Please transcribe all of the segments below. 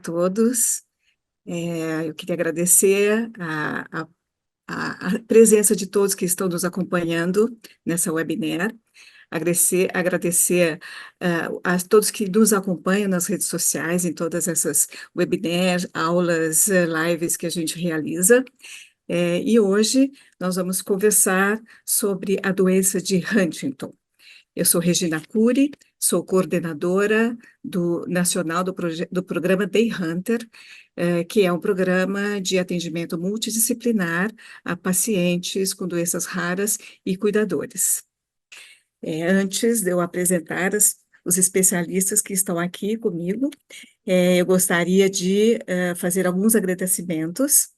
todos. Eu queria agradecer a presença de todos que estão nos acompanhando nessa webinar. Agradecer a todos que nos acompanham nas redes sociais, em todas essas webinars, aulas, lives que a gente realiza. E hoje nós vamos conversar sobre a doença de Huntington. Eu sou Regina Cury, sou coordenadora nacional do programa Day Hunter, que é um programa de atendimento multidisciplinar a pacientes com doenças raras e cuidadores. Antes de eu apresentar os especialistas que estão aqui comigo, eu gostaria de fazer alguns agradecimentos.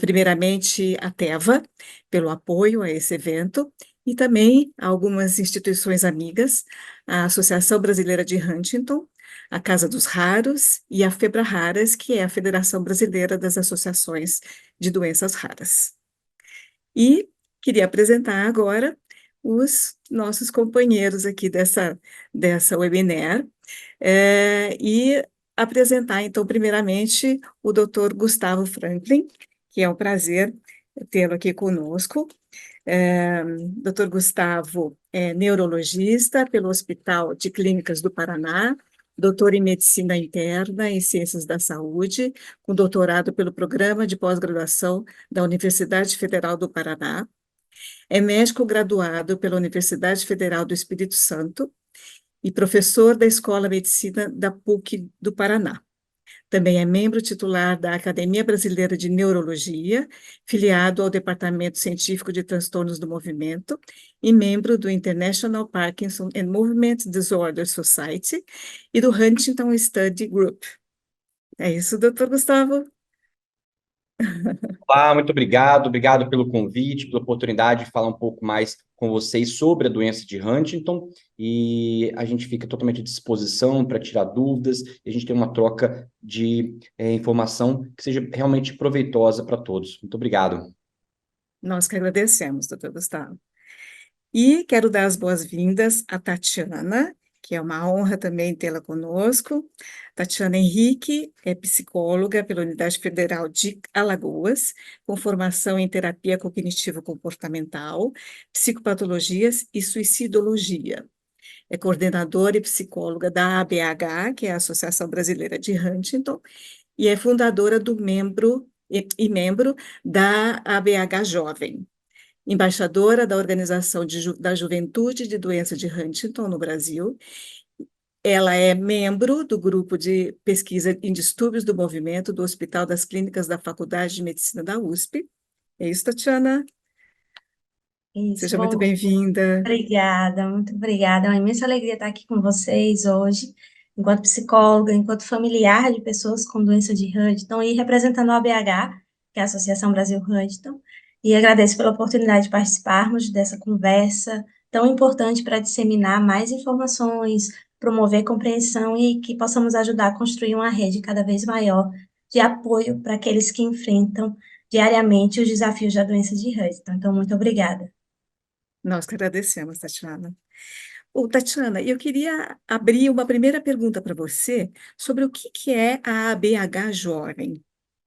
Primeiramente, a Teva, pelo apoio a esse evento, e também a algumas instituições amigas, a Associação Brasileira de Huntington, a Casa dos Raros e a Febra Raras, que é a Federação Brasileira das Associações de Doenças Raras. E queria apresentar agora os nossos companheiros aqui dessa webinar, e apresentar, então, primeiramente, o Dr. Gustavo Franklin, que é um prazer tê-lo aqui conosco. Dr. Gustavo é neurologista pelo Hospital de Clínicas do Paraná, doutor em Medicina Interna e Ciências da Saúde, com doutorado pelo Programa de Pós-Graduação da Universidade Federal do Paraná. É médico graduado pela Universidade Federal do Espírito Santo e professor da Escola de Medicina da PUC do Paraná. Também é membro titular da Academia Brasileira de Neurologia, filiado ao Departamento Científico de Transtornos do Movimento e membro do International Parkinson and Movement Disorder Society e do Huntington Study Group. É isso, doutor Gustavo? Olá, muito obrigado pelo convite, pela oportunidade de falar um pouco mais com vocês sobre a doença de Huntington, e a gente fica totalmente à disposição para tirar dúvidas e a gente tem uma troca de informação que seja realmente proveitosa para todos. Muito obrigado. Nós que agradecemos, doutor Gustavo. E quero dar as boas-vindas a Tatiana, que é uma honra também tê-la conosco. Tatiana Henrique é psicóloga pela Unidade Federal de Alagoas, com formação em terapia cognitivo-comportamental, psicopatologias e suicidologia. É coordenadora e psicóloga da ABH, que é a Associação Brasileira de Huntington, e é fundadora e membro da ABH Jovem, embaixadora da Organização da Juventude de Doença de Huntington no Brasil. Ela é membro do grupo de pesquisa em distúrbios do movimento do Hospital das Clínicas da Faculdade de Medicina da USP. É isso, Tatiana? Isso, Seja muito bom, bem-vinda. obrigada, muito obrigada. É uma imensa alegria estar aqui com vocês hoje, enquanto psicóloga, enquanto familiar de pessoas com doença de Huntington e representando a ABH, que é a Associação Brasil Huntington, e agradeço pela oportunidade de participarmos dessa conversa tão importante para disseminar mais informações, promover compreensão e que possamos ajudar a construir uma rede cada vez maior de apoio para aqueles que enfrentam diariamente os desafios da doença de Huntington. Então, muito obrigada. Nós que agradecemos, Tatiana. Tatiana, eu queria abrir uma primeira pergunta para você sobre o que é a ABH Jovem.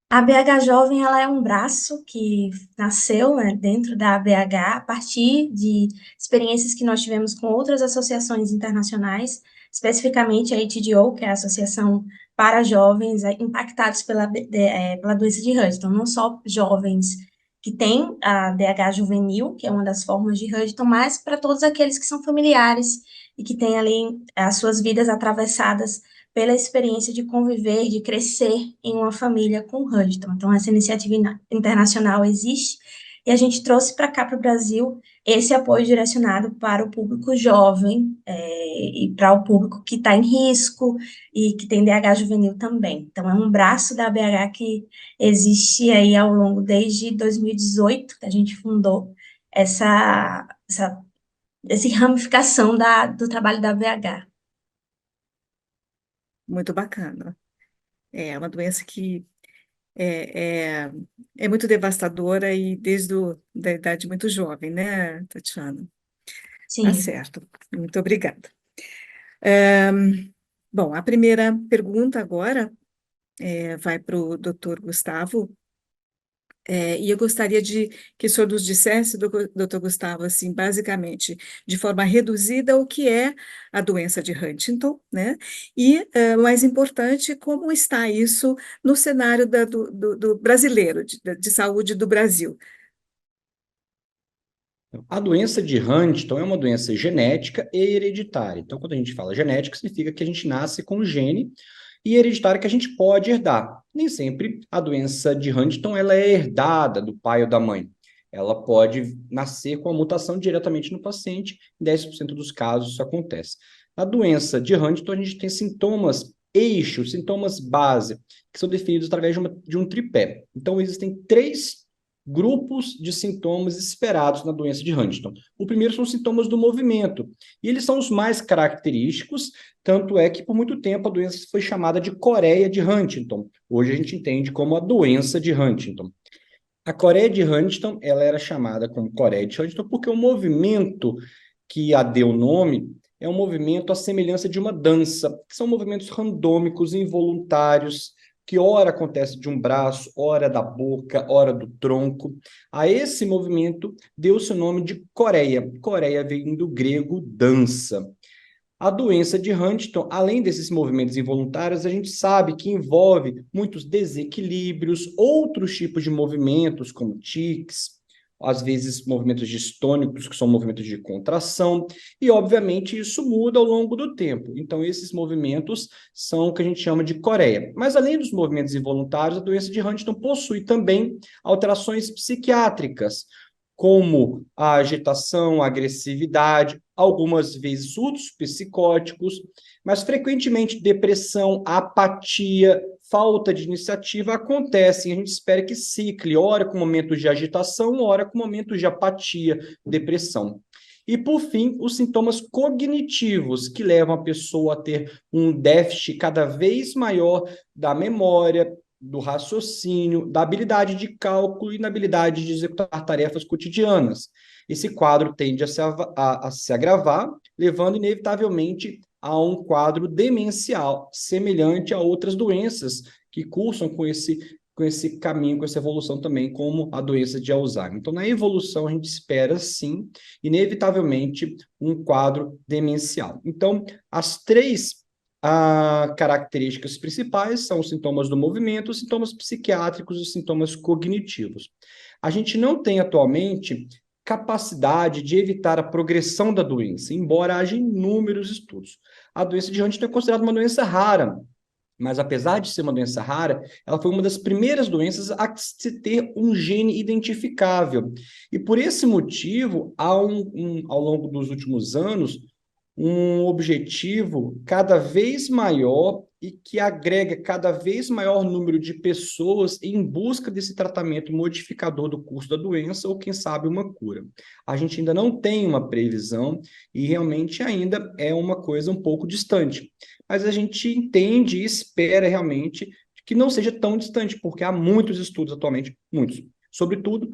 A BH Jovem, ela é um braço que nasceu, né, dentro da ABH a partir de experiências que nós tivemos com outras associações internacionais, especificamente a ATDO, que é a Associação para Jovens Impactados pela doença de Huntington, não só jovens que têm a DH juvenil, que é uma das formas de Huntington, mas para todos aqueles que são familiares e que têm ali as suas vidas atravessadas pela experiência de conviver, de crescer em uma família com Huntington. Então, essa iniciativa internacional existe e a gente trouxe para cá, para o Brasil, esse apoio direcionado para o público jovem e para o público que está em risco e que tem DH juvenil também. Então, é um braço da ABH que existe aí ao longo desde 2018, que a gente fundou essa ramificação do trabalho da ABH. Muito bacana. É uma doença que é, é, é muito devastadora e da idade muito jovem, né, Tatiana? Tá Sim. certo. Muito obrigada. Bom, a primeira pergunta agora vai para o doutor Gustavo. E eu gostaria de que o senhor nos dissesse, doutor Gustavo, assim, basicamente, de forma reduzida, o que é a doença de Huntington, né? E, mais importante, como está isso no cenário do brasileiro, de saúde do Brasil. A doença de Huntington é uma doença genética e hereditária. Então, quando a gente fala genética, significa que a gente nasce com um gene, e hereditária que a gente pode herdar. Nem sempre a doença de Huntington ela é herdada do pai ou da mãe. Ela pode nascer com a mutação diretamente no paciente, em 10% dos casos isso acontece. Na doença de Huntington, a gente tem sintomas eixo, sintomas base, que são definidos através de um tripé. Então, existem 3 grupos de sintomas esperados na doença de Huntington. O primeiro são os sintomas do movimento, e eles são os mais característicos, tanto é que por muito tempo a doença foi chamada de coreia de Huntington. Hoje a gente entende como a doença de Huntington. A coreia de Huntington, ela era chamada como coreia de Huntington porque o movimento que a deu nome é um movimento à semelhança de uma dança, que são movimentos randômicos, involuntários, que ora acontece de um braço, ora da boca, ora do tronco. A esse movimento deu-se o nome de coreia. Coreia vem do grego dança. A doença de Huntington, além desses movimentos involuntários, a gente sabe que envolve muitos desequilíbrios, outros tipos de movimentos, como tics, às vezes movimentos distônicos, que são movimentos de contração, e obviamente isso muda ao longo do tempo. Então, esses movimentos são o que a gente chama de coreia. Mas além dos movimentos involuntários, a doença de Huntington possui também alterações psiquiátricas, como a agitação, a agressividade, algumas vezes surtos psicóticos, mas frequentemente depressão, apatia, falta de iniciativa acontecem. A gente espera que cicle, ora com momentos de agitação, ora com momentos de apatia, depressão. E, por fim, os sintomas cognitivos, que levam a pessoa a ter um déficit cada vez maior da memória, do raciocínio, da habilidade de cálculo e na habilidade de executar tarefas cotidianas. Esse quadro tende a se agravar, levando inevitavelmente a um quadro demencial, semelhante a outras doenças que cursam com esse caminho, com essa evolução também, como a doença de Alzheimer. Então, na evolução, a gente espera, sim, inevitavelmente, um quadro demencial. Então, as 3 características principais são os sintomas do movimento, os sintomas psiquiátricos e os sintomas cognitivos. A gente não tem atualmente capacidade de evitar a progressão da doença, embora haja inúmeros estudos. A doença de Huntington é considerada uma doença rara, mas apesar de ser uma doença rara, ela foi uma das primeiras doenças a se ter um gene identificável. E por esse motivo, ao longo dos últimos anos, um objetivo cada vez maior e que agrega cada vez maior número de pessoas em busca desse tratamento modificador do curso da doença ou, quem sabe, uma cura. A gente ainda não tem uma previsão e realmente ainda é uma coisa um pouco distante. Mas a gente entende e espera realmente que não seja tão distante, porque há muitos estudos atualmente, muitos. Sobretudo,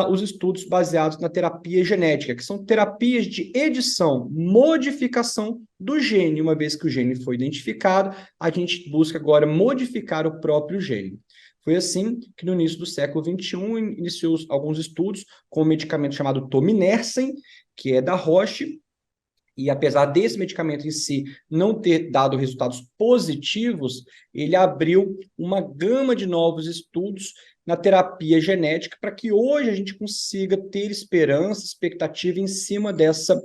os estudos baseados na terapia genética, que são terapias de edição, modificação do gene. Uma vez que o gene foi identificado, a gente busca agora modificar o próprio gene. Foi assim que, no início do século XXI, iniciou alguns estudos com um medicamento chamado Tominersen, que é da Roche, e apesar desse medicamento em si não ter dado resultados positivos, ele abriu uma gama de novos estudos na terapia genética para que hoje a gente consiga ter esperança, expectativa em cima dessa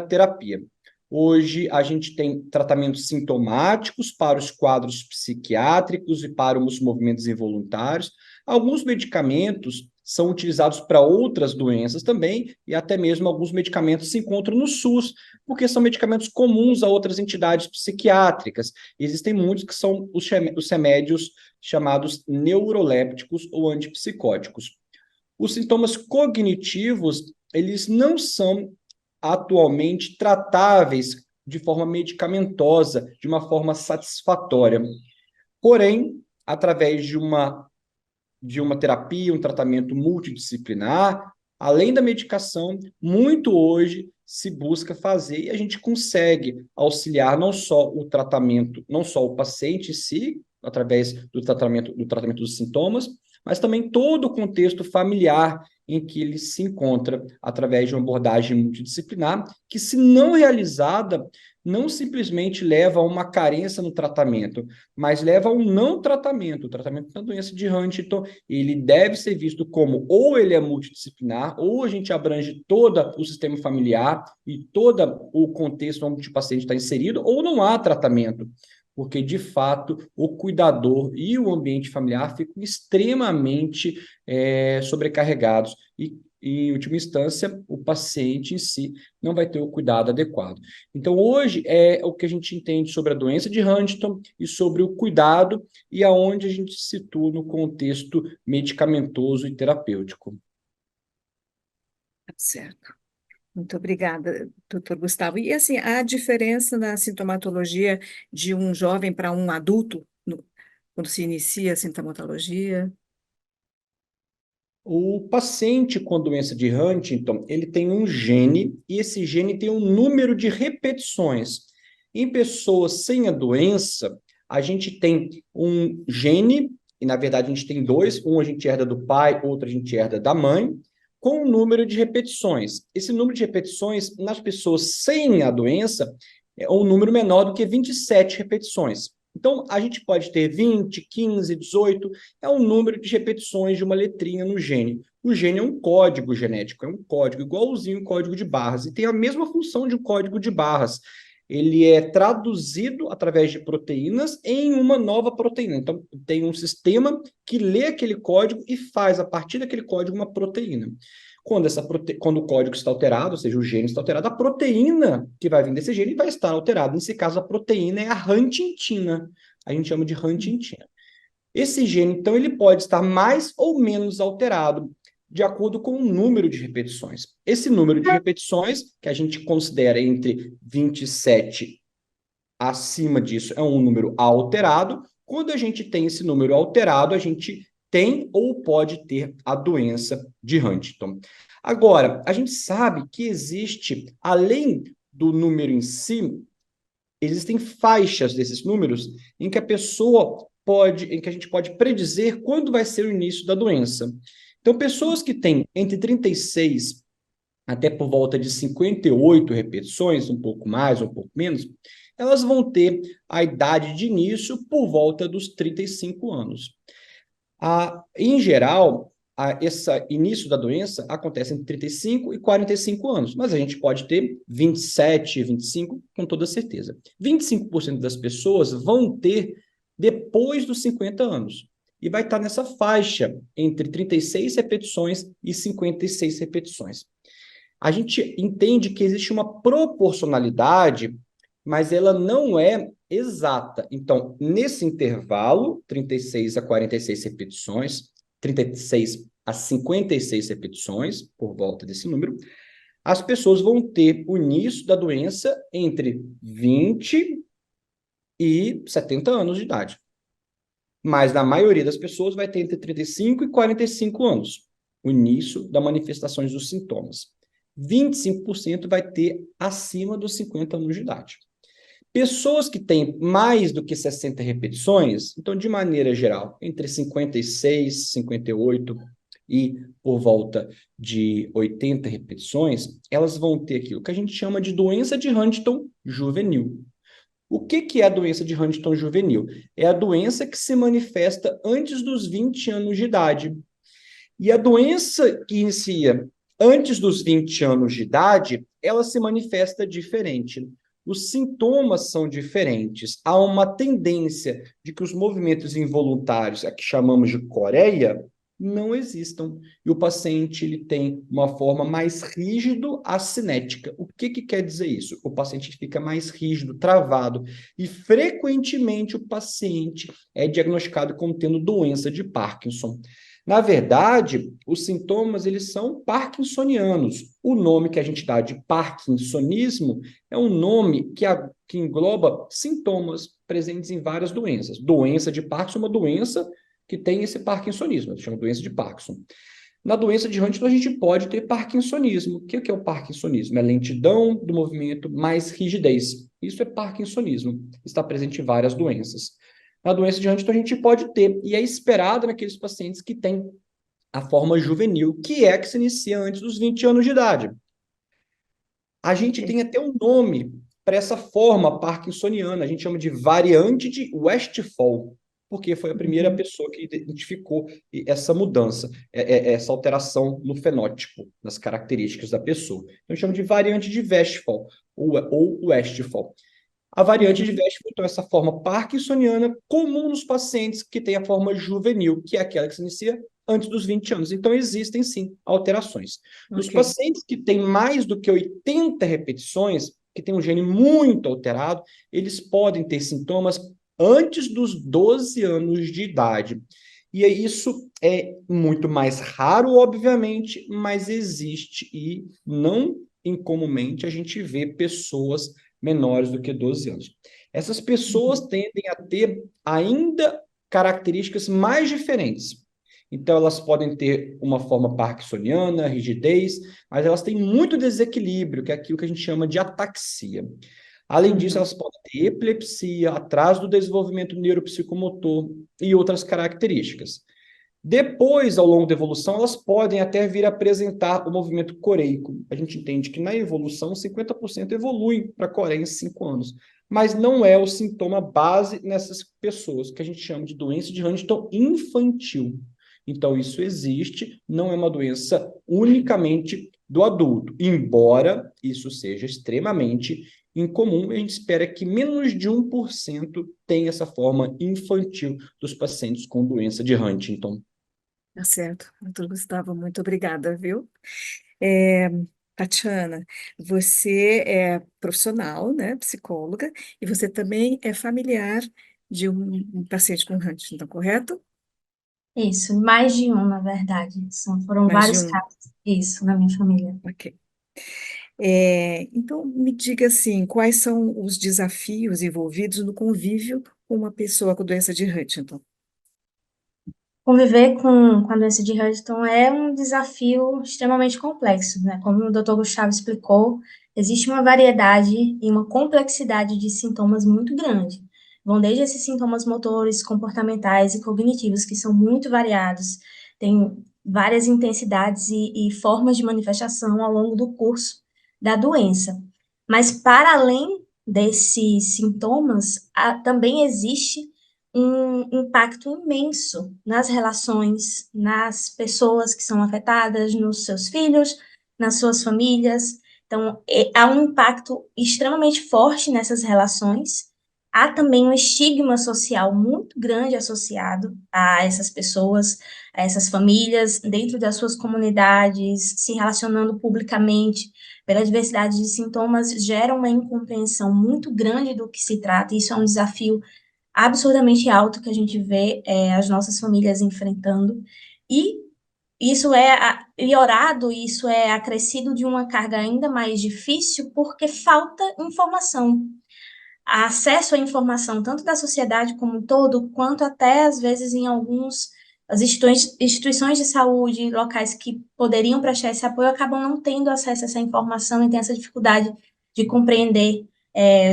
terapia. Hoje a gente tem tratamentos sintomáticos para os quadros psiquiátricos e para os movimentos involuntários. Alguns medicamentos são utilizados para outras doenças também, e até mesmo alguns medicamentos se encontram no SUS, porque são medicamentos comuns a outras entidades psiquiátricas. Existem muitos que são os remédios chamados neurolépticos ou antipsicóticos. Os sintomas cognitivos, eles não são atualmente tratáveis de forma medicamentosa, de uma forma satisfatória. Porém, através de uma terapia, um tratamento multidisciplinar, além da medicação, muito hoje se busca fazer e a gente consegue auxiliar não só o tratamento, não só o paciente em si, através do tratamento dos sintomas, mas também todo o contexto familiar em que ele se encontra, através de uma abordagem multidisciplinar, que, se não realizada, não simplesmente leva a uma carência no tratamento, mas leva a um não tratamento. O tratamento da doença de Huntington, ele deve ser visto como, ou ele é multidisciplinar, ou a gente abrange todo o sistema familiar e todo o contexto onde o paciente está inserido, ou não há tratamento, porque, de fato, o cuidador e o ambiente familiar ficam extremamente sobrecarregados e, em última instância, o paciente em si não vai ter o cuidado adequado. Então, hoje é o que a gente entende sobre a doença de Huntington e sobre o cuidado e aonde a gente se situa no contexto medicamentoso e terapêutico. Certo. Muito obrigada, doutor Gustavo. E assim, a diferença na sintomatologia de um jovem para um adulto, quando se inicia a sintomatologia? O paciente com doença de Huntington, ele tem um gene, e esse gene tem um número de repetições. Em pessoas sem a doença, a gente tem um gene, e na verdade a gente tem dois, um a gente herda do pai, outro a gente herda da mãe, com um número de repetições. Esse número de repetições, nas pessoas sem a doença, é um número menor do que 27 repetições. Então, a gente pode ter 20, 15, 18, é um número de repetições de uma letrinha no gene. O gene é um código genético, é um código igualzinho um código de barras, e tem a mesma função de um código de barras. Ele é traduzido através de proteínas em uma nova proteína. Então, tem um sistema que lê aquele código e faz, a partir daquele código, uma proteína. Quando o código está alterado, ou seja, o gene está alterado, a proteína que vai vir desse gene vai estar alterada. Nesse caso, a proteína é a huntingtina. A gente chama de huntingtina. Esse gene, então, ele pode estar mais ou menos alterado de acordo com o número de repetições. Esse número de repetições, que a gente considera entre 27 acima disso, é um número alterado. Quando a gente tem esse número alterado, a gente tem ou pode ter a doença de Huntington. Agora, a gente sabe que existe, além do número em si, existem faixas desses números em que em que a gente pode predizer quando vai ser o início da doença. Então, pessoas que têm entre 36 até por volta de 58 repetições, um pouco mais, um pouco menos, elas vão ter a idade de início por volta dos 35 anos. Em geral, esse início da doença acontece entre 35 e 45 anos, mas a gente pode ter 27, 25, com toda certeza. 25% das pessoas vão ter depois dos 50 anos, e vai estar nessa faixa entre 36 repetições e 56 repetições. A gente entende que existe uma proporcionalidade, mas ela não é exata. Então, nesse intervalo, 36 a 46 repetições, 36 a 56 repetições, por volta desse número, as pessoas vão ter o início da doença entre 20 e 70 anos de idade. Mas na maioria das pessoas vai ter entre 35 e 45 anos, o início das manifestações dos sintomas. 25% vai ter acima dos 50 anos de idade. Pessoas que têm mais do que 60 repetições, então, de maneira geral, entre 56, 58 e por volta de 80 repetições, elas vão ter aquilo que a gente chama de doença de Huntington juvenil. O que é a doença de Huntington juvenil? É a doença que se manifesta antes dos 20 anos de idade. E a doença que inicia antes dos 20 anos de idade, ela se manifesta diferente. Os sintomas são diferentes. Há uma tendência de que os movimentos involuntários, a que chamamos de coreia, não existam. E o paciente ele tem uma forma mais rígido-acinética. O que quer dizer isso? O paciente fica mais rígido, travado. E, frequentemente, o paciente é diagnosticado como tendo doença de Parkinson. Na verdade, os sintomas eles são parkinsonianos. O nome que a gente dá de parkinsonismo é um nome que engloba sintomas presentes em várias doenças. Doença de Parkinson é uma doença que tem esse parkinsonismo, se chama doença de Parkinson. Na doença de Huntington, a gente pode ter parkinsonismo. O que é o parkinsonismo? É lentidão do movimento mais rigidez. Isso é parkinsonismo. Está presente em várias doenças. Na doença de Huntington a gente pode ter, e é esperado naqueles pacientes que têm a forma juvenil, que é a que se inicia antes dos 20 anos de idade. A gente Ok. tem até um nome para essa forma parkinsoniana, a gente chama de variante de Westphal, porque foi a primeira Uhum. pessoa que identificou essa mudança, essa alteração no fenótipo, nas características da pessoa. Então, a gente chama de variante de Westphal, ou Westphal. A variante de Uhum. Westphal, então, essa forma parkinsoniana comum nos pacientes que têm a forma juvenil, que é aquela que se inicia antes dos 20 anos. Então, existem sim alterações. Nos Ok. pacientes que têm mais do que 80 repetições, que têm um gene muito alterado, eles podem ter sintomas antes dos 12 anos de idade. E isso é muito mais raro, obviamente, mas existe e não incomumente a gente vê pessoas menores do que 12 anos. Essas pessoas Uhum. tendem a ter ainda características mais diferentes. Então, elas podem ter uma forma parkinsoniana, rigidez, mas elas têm muito desequilíbrio, que é aquilo que a gente chama de ataxia. Além disso, Uhum. elas podem ter epilepsia, atraso do desenvolvimento neuropsicomotor e outras características. Depois, ao longo da evolução, elas podem até vir a apresentar o movimento coreico. A gente entende que na evolução, 50% evolui para a coreia em 5 anos. Mas não é o sintoma base nessas pessoas, que a gente chama de doença de Huntington infantil. Então, isso existe, não é uma doença unicamente do adulto, embora isso seja extremamente incomum, a gente espera que menos de 1% tenha essa forma infantil dos pacientes com doença de Huntington. Tá certo. Doutor Gustavo, muito obrigada, viu? É, Tatiana, você é profissional, né, psicóloga, e você também é familiar de um paciente com Huntington, correto? Isso, mais de um, na verdade. Foram Mais de vários um. casos, isso, na minha família. Ok. Então, me diga assim, quais são os desafios envolvidos no convívio com uma pessoa com doença de Huntington? Conviver com a doença de Huntington é um desafio extremamente complexo, né? Como o Dr. Gustavo explicou, existe uma variedade e uma complexidade de sintomas muito grande. Vão desde esses sintomas motores, comportamentais e cognitivos, que são muito variados, tem várias intensidades e formas de manifestação ao longo do curso da doença. Mas, para além desses sintomas, também existe um impacto imenso nas relações, nas pessoas que são afetadas, nos seus filhos, nas suas famílias. Então, há um impacto extremamente forte nessas relações. Há também um estigma social muito grande associado a essas pessoas, a essas famílias, dentro das suas comunidades, se relacionando publicamente. Pela diversidade de sintomas, gera uma incompreensão muito grande do que se trata. Isso é um desafio absurdamente alto que a gente vê as nossas famílias enfrentando, e isso é piorado, isso é acrescido de uma carga ainda mais difícil porque falta informação. Acesso à informação, tanto da sociedade como um todo, quanto até, às vezes, em alguns as instituições de saúde, locais que poderiam prestar esse apoio, acabam não tendo acesso a essa informação e têm essa dificuldade de compreender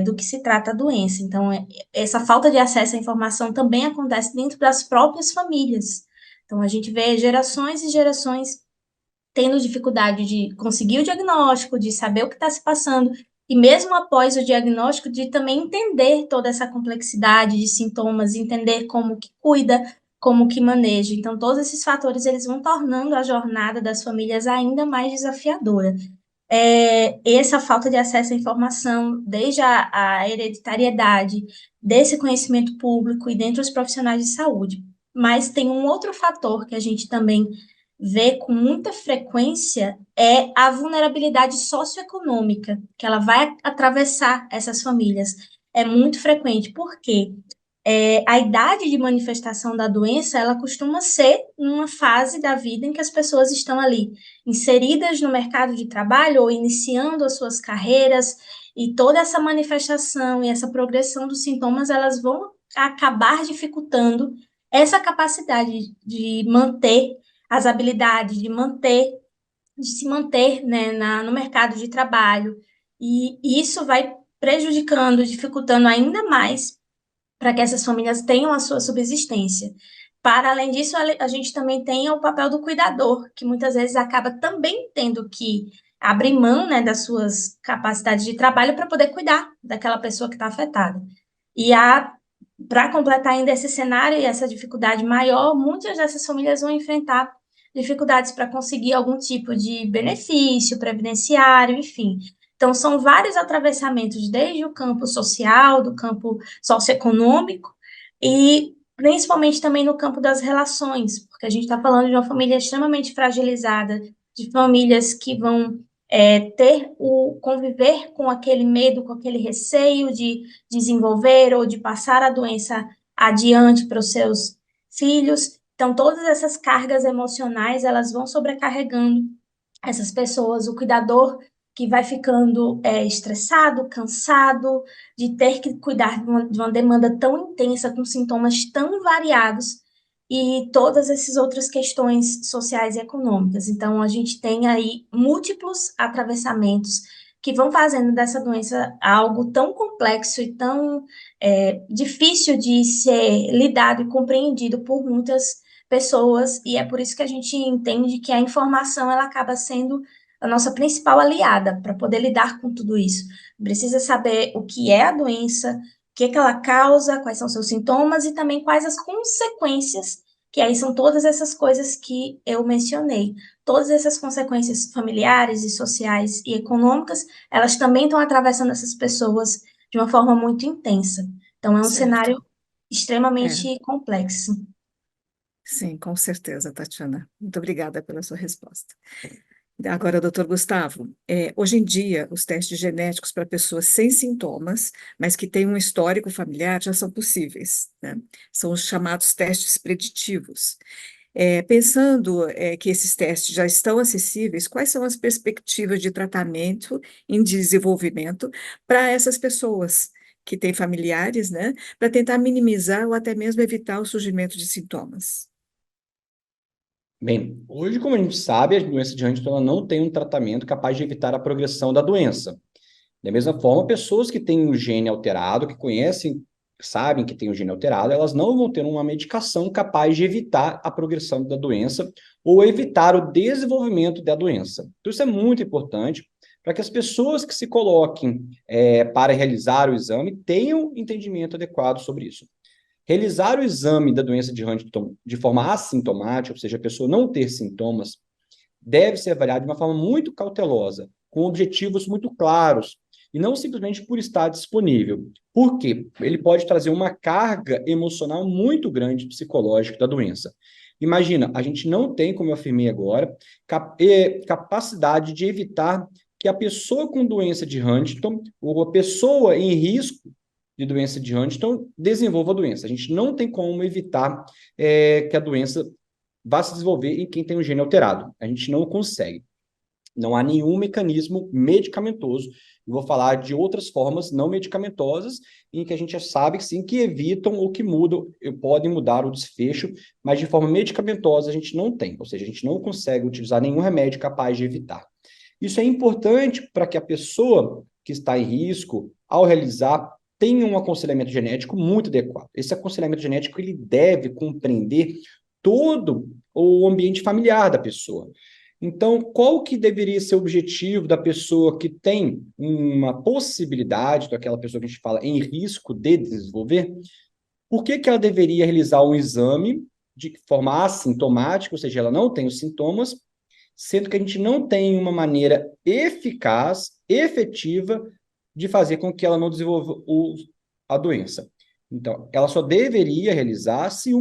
do que se trata a doença. Então, essa falta de acesso à informação também acontece dentro das próprias famílias. Então, a gente vê gerações e gerações tendo dificuldade de conseguir o diagnóstico, de saber o que está se passando, e mesmo após o diagnóstico, de também entender toda essa complexidade de sintomas, entender como que cuida, como que maneja. Então, todos esses fatores, eles vão tornando a jornada das famílias ainda mais desafiadora. Essa falta de acesso à informação, desde a hereditariedade, desse conhecimento público e dentre os profissionais de saúde. Mas tem um outro fator que a gente também vê com muita frequência, é a vulnerabilidade socioeconômica, que ela vai atravessar essas famílias. É muito frequente, porque a idade de manifestação da doença, ela costuma ser numa fase da vida em que as pessoas estão ali inseridas no mercado de trabalho ou iniciando as suas carreiras, e toda essa manifestação e essa progressão dos sintomas, elas vão acabar dificultando essa capacidade de manter as habilidades, de se manter, né, no mercado de trabalho, e isso vai prejudicando, dificultando ainda mais para que essas famílias tenham a sua subsistência. Para além disso, a gente também tem o papel do cuidador, que muitas vezes acaba também tendo que abrir mão, né, das suas capacidades de trabalho para poder cuidar daquela pessoa que está afetada. E para completar ainda esse cenário e essa dificuldade maior, muitas dessas famílias vão enfrentar dificuldades para conseguir algum tipo de benefício previdenciário, enfim. Então, são vários atravessamentos, desde o campo social, do campo socioeconômico, e principalmente também no campo das relações, porque a gente está falando de uma família extremamente fragilizada, de famílias que vão ter o conviver com aquele medo, com aquele receio de desenvolver ou de passar a doença adiante para os seus filhos. Então, todas essas cargas emocionais, elas vão sobrecarregando essas pessoas, o cuidador que vai ficando estressado, cansado de ter que cuidar de uma demanda tão intensa, com sintomas tão variados, e todas essas outras questões sociais e econômicas. Então, a gente tem aí múltiplos atravessamentos que vão fazendo dessa doença algo tão complexo e tão difícil de ser lidado e compreendido por muitas pessoas, e é por isso que a gente entende que a informação ela acaba sendo a nossa principal aliada para poder lidar com tudo isso. Precisa saber o que é a doença, o que é que ela causa, quais são seus sintomas e também quais as consequências, que aí são todas essas coisas que eu mencionei. Todas essas consequências familiares e sociais e econômicas, elas também estão atravessando essas pessoas de uma forma muito intensa. Então, é um Certo. cenário É, extremamente complexo. sim, com certeza, Tatiana. Muito obrigada pela sua resposta. Agora, doutor Gustavo, hoje em dia, os testes genéticos para pessoas sem sintomas, mas que têm um histórico familiar, já são possíveis, né? São os chamados testes preditivos. Pensando, que esses testes já estão acessíveis, quais são as perspectivas de tratamento em desenvolvimento para essas pessoas que têm familiares, né? Para tentar minimizar ou até mesmo evitar o surgimento de sintomas? Bem, hoje, como a gente sabe, a doença de Huntington ela não tem um tratamento capaz de evitar a progressão da doença. Da mesma forma, pessoas que têm um gene alterado, que conhecem, sabem que têm um gene alterado, elas não vão ter uma medicação capaz de evitar a progressão da doença ou evitar o desenvolvimento da doença. Então, isso é muito importante para que as pessoas que se coloquem para realizar o exame tenham entendimento adequado sobre isso. Realizar o exame da doença de Huntington de forma assintomática, ou seja, a pessoa não ter sintomas, deve ser avaliado de uma forma muito cautelosa, com objetivos muito claros, e não simplesmente por estar disponível. Por quê? Ele pode trazer uma carga emocional muito grande psicológica da doença. Imagina, a gente não tem, como eu afirmei agora, capacidade de evitar que a pessoa com doença de Huntington, ou a pessoa em risco de doença de Huntington, desenvolva a doença. A gente não tem como evitar que a doença vá se desenvolver em quem tem um gene alterado. A gente não consegue. Não há nenhum mecanismo medicamentoso. Eu vou falar de outras formas não medicamentosas, em que a gente já sabe, sim, que evitam ou que mudam, podem mudar o desfecho, mas de forma medicamentosa a gente não tem. Ou seja, a gente não consegue utilizar nenhum remédio capaz de evitar. Isso é importante para que a pessoa que está em risco, ao realizar, tenha um aconselhamento genético muito adequado. Esse aconselhamento genético ele deve compreender todo o ambiente familiar da pessoa. Então, qual que deveria ser o objetivo da pessoa que tem uma possibilidade, daquela pessoa que a gente fala em risco de desenvolver? Por que ela deveria realizar um exame de forma assintomática, ou seja, ela não tem os sintomas, sendo que a gente não tem uma maneira eficaz, efetiva, de fazer com que ela não desenvolva a doença? Então, ela só deveria realizar se,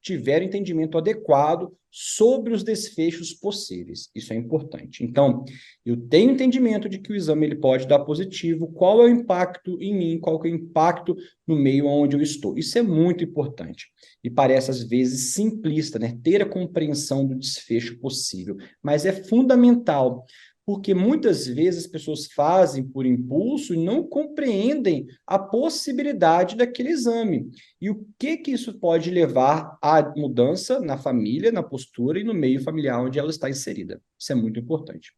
tiver entendimento adequado sobre os desfechos possíveis. Isso é importante. Então, eu tenho entendimento de que o exame ele pode dar positivo, qual é o impacto em mim, qual é o impacto no meio onde eu estou. Isso é muito importante. E parece, às vezes, simplista, né? Ter a compreensão do desfecho possível. Mas é fundamental, porque muitas vezes as pessoas fazem por impulso e não compreendem a possibilidade daquele exame. E o que isso pode levar à mudança na família, na postura e no meio familiar onde ela está inserida. Isso é muito importante.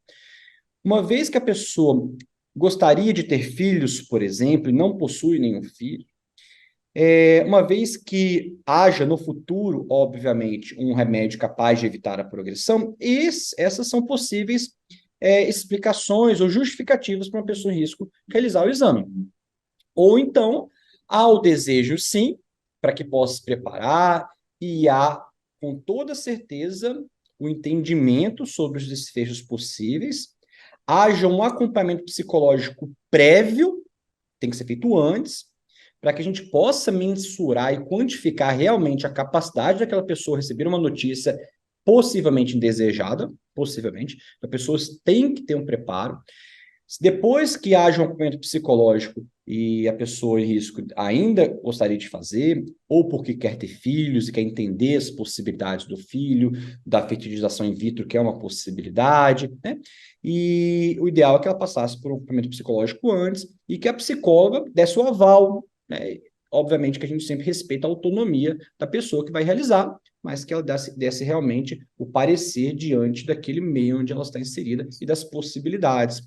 Uma vez que a pessoa gostaria de ter filhos, por exemplo, e não possui nenhum filho, Uma vez que haja no futuro, obviamente, um remédio capaz de evitar a progressão, essas são possíveis explicações ou justificativas para uma pessoa em risco realizar o exame. Ou então, há o desejo, sim, para que possa se preparar, e há, com toda certeza, o entendimento sobre os desfechos possíveis, haja um acompanhamento psicológico prévio, tem que ser feito antes, para que a gente possa mensurar e quantificar realmente a capacidade daquela pessoa receber uma notícia possivelmente indesejada, possivelmente. A pessoa tem que ter um preparo. Depois que haja um acompanhamento psicológico e a pessoa em risco ainda gostaria de fazer, ou porque quer ter filhos e quer entender as possibilidades do filho, da fertilização in vitro, que é uma possibilidade, né? E o ideal é que ela passasse por um acompanhamento psicológico antes e que a psicóloga desse o aval, né? Obviamente que a gente sempre respeita a autonomia da pessoa que vai realizar, mas que ela desse realmente o parecer diante daquele meio onde ela está inserida e das possibilidades.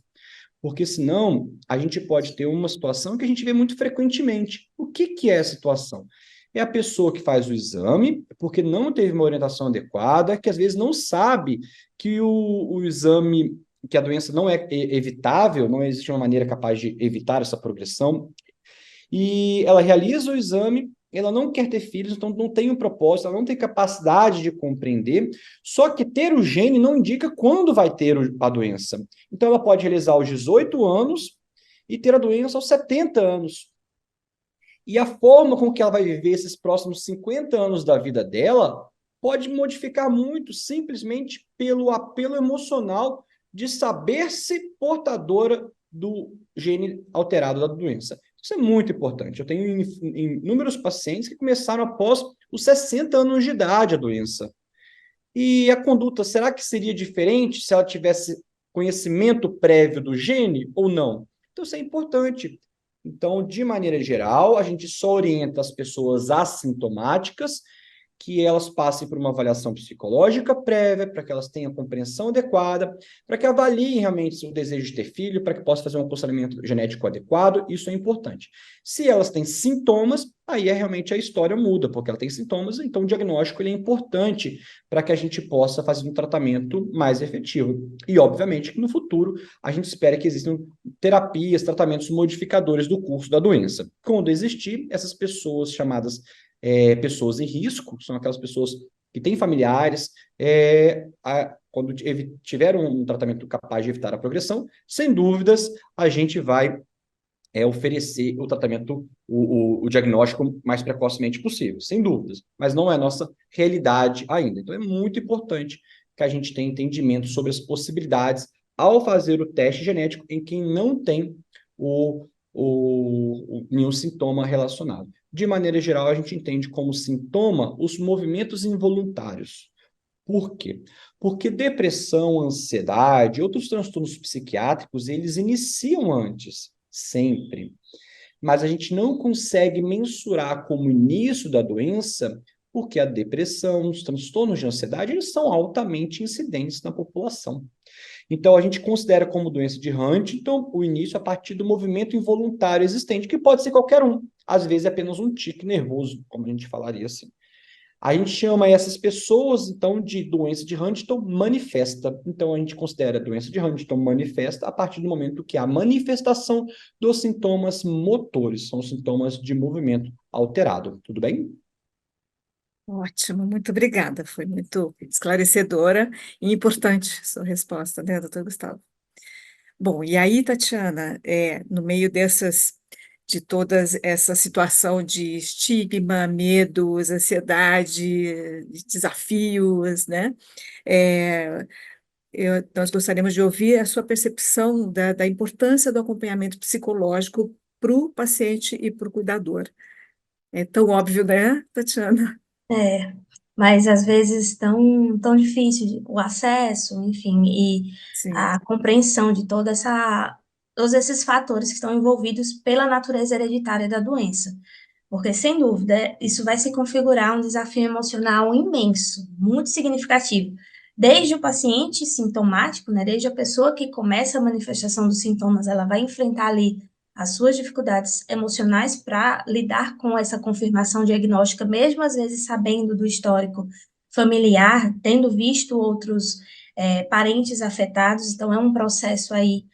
Porque senão a gente pode ter uma situação que a gente vê muito frequentemente. O que, que é a situação? É a pessoa que faz o exame, porque não teve uma orientação adequada, que às vezes não sabe que o exame, que a doença não é evitável, não existe uma maneira capaz de evitar essa progressão, e ela realiza o exame, ela não quer ter filhos, então não tem um propósito, ela não tem capacidade de compreender, só que ter o gene não indica quando vai ter a doença. Então ela pode realizar aos 18 anos e ter a doença aos 70 anos. E a forma com que ela vai viver esses próximos 50 anos da vida dela pode modificar muito, simplesmente pelo apelo emocional de saber-se portadora do gene alterado da doença. Isso é muito importante. Eu tenho inúmeros pacientes que começaram após os 60 anos de idade a doença. E a conduta, será que seria diferente se ela tivesse conhecimento prévio do gene ou não? Então, isso é importante. Então, de maneira geral, a gente só orienta as pessoas assintomáticas que elas passem por uma avaliação psicológica prévia, para que elas tenham compreensão adequada, para que avaliem realmente o desejo de ter filho, para que possa fazer um aconselhamento genético adequado, isso é importante. Se elas têm sintomas, aí realmente a história muda, porque ela tem sintomas, então o diagnóstico ele é importante para que a gente possa fazer um tratamento mais efetivo. E, obviamente, que no futuro a gente espera que existam terapias, tratamentos modificadores do curso da doença. Quando existir, essas pessoas chamadas pessoas em risco, são aquelas pessoas que têm familiares, quando tiveram um tratamento capaz de evitar a progressão, sem dúvidas, a gente vai oferecer o tratamento, o diagnóstico mais precocemente possível, sem dúvidas, mas não é a nossa realidade ainda. Então, é muito importante que a gente tenha entendimento sobre as possibilidades ao fazer o teste genético em quem não tem nenhum sintoma relacionado. De maneira geral, a gente entende como sintoma os movimentos involuntários. Por quê? Porque depressão, ansiedade, outros transtornos psiquiátricos, eles iniciam antes, sempre. Mas a gente não consegue mensurar como início da doença, porque a depressão, os transtornos de ansiedade, eles são altamente incidentes na população. Então, a gente considera como doença de Huntington o início a partir do movimento involuntário existente, que pode ser qualquer um. Às vezes é apenas um tique nervoso, como a gente falaria assim. A gente chama essas pessoas, então, de doença de Huntington manifesta. Então, a gente considera a doença de Huntington manifesta a partir do momento que há manifestação dos sintomas motores, são sintomas de movimento alterado. Tudo bem? Ótimo, muito obrigada. Foi muito esclarecedora e importante sua resposta, né, doutor Gustavo? Bom, e aí, Tatiana, no meio de toda essa situação de estigma, medos, ansiedade, desafios, né? É, nós gostaríamos de ouvir a sua percepção da importância do acompanhamento psicológico para o paciente e para o cuidador. É tão óbvio, né, Tatiana? É, mas às vezes tão difícil o acesso, enfim, e Sim. a compreensão de todos esses fatores que estão envolvidos pela natureza hereditária da doença. Porque, sem dúvida, isso vai se configurar um desafio emocional imenso, muito significativo. Desde o paciente sintomático, né, desde a pessoa que começa a manifestação dos sintomas, ela vai enfrentar ali as suas dificuldades emocionais para lidar com essa confirmação diagnóstica, mesmo às vezes sabendo do histórico familiar, tendo visto outros parentes afetados, então é um processo aí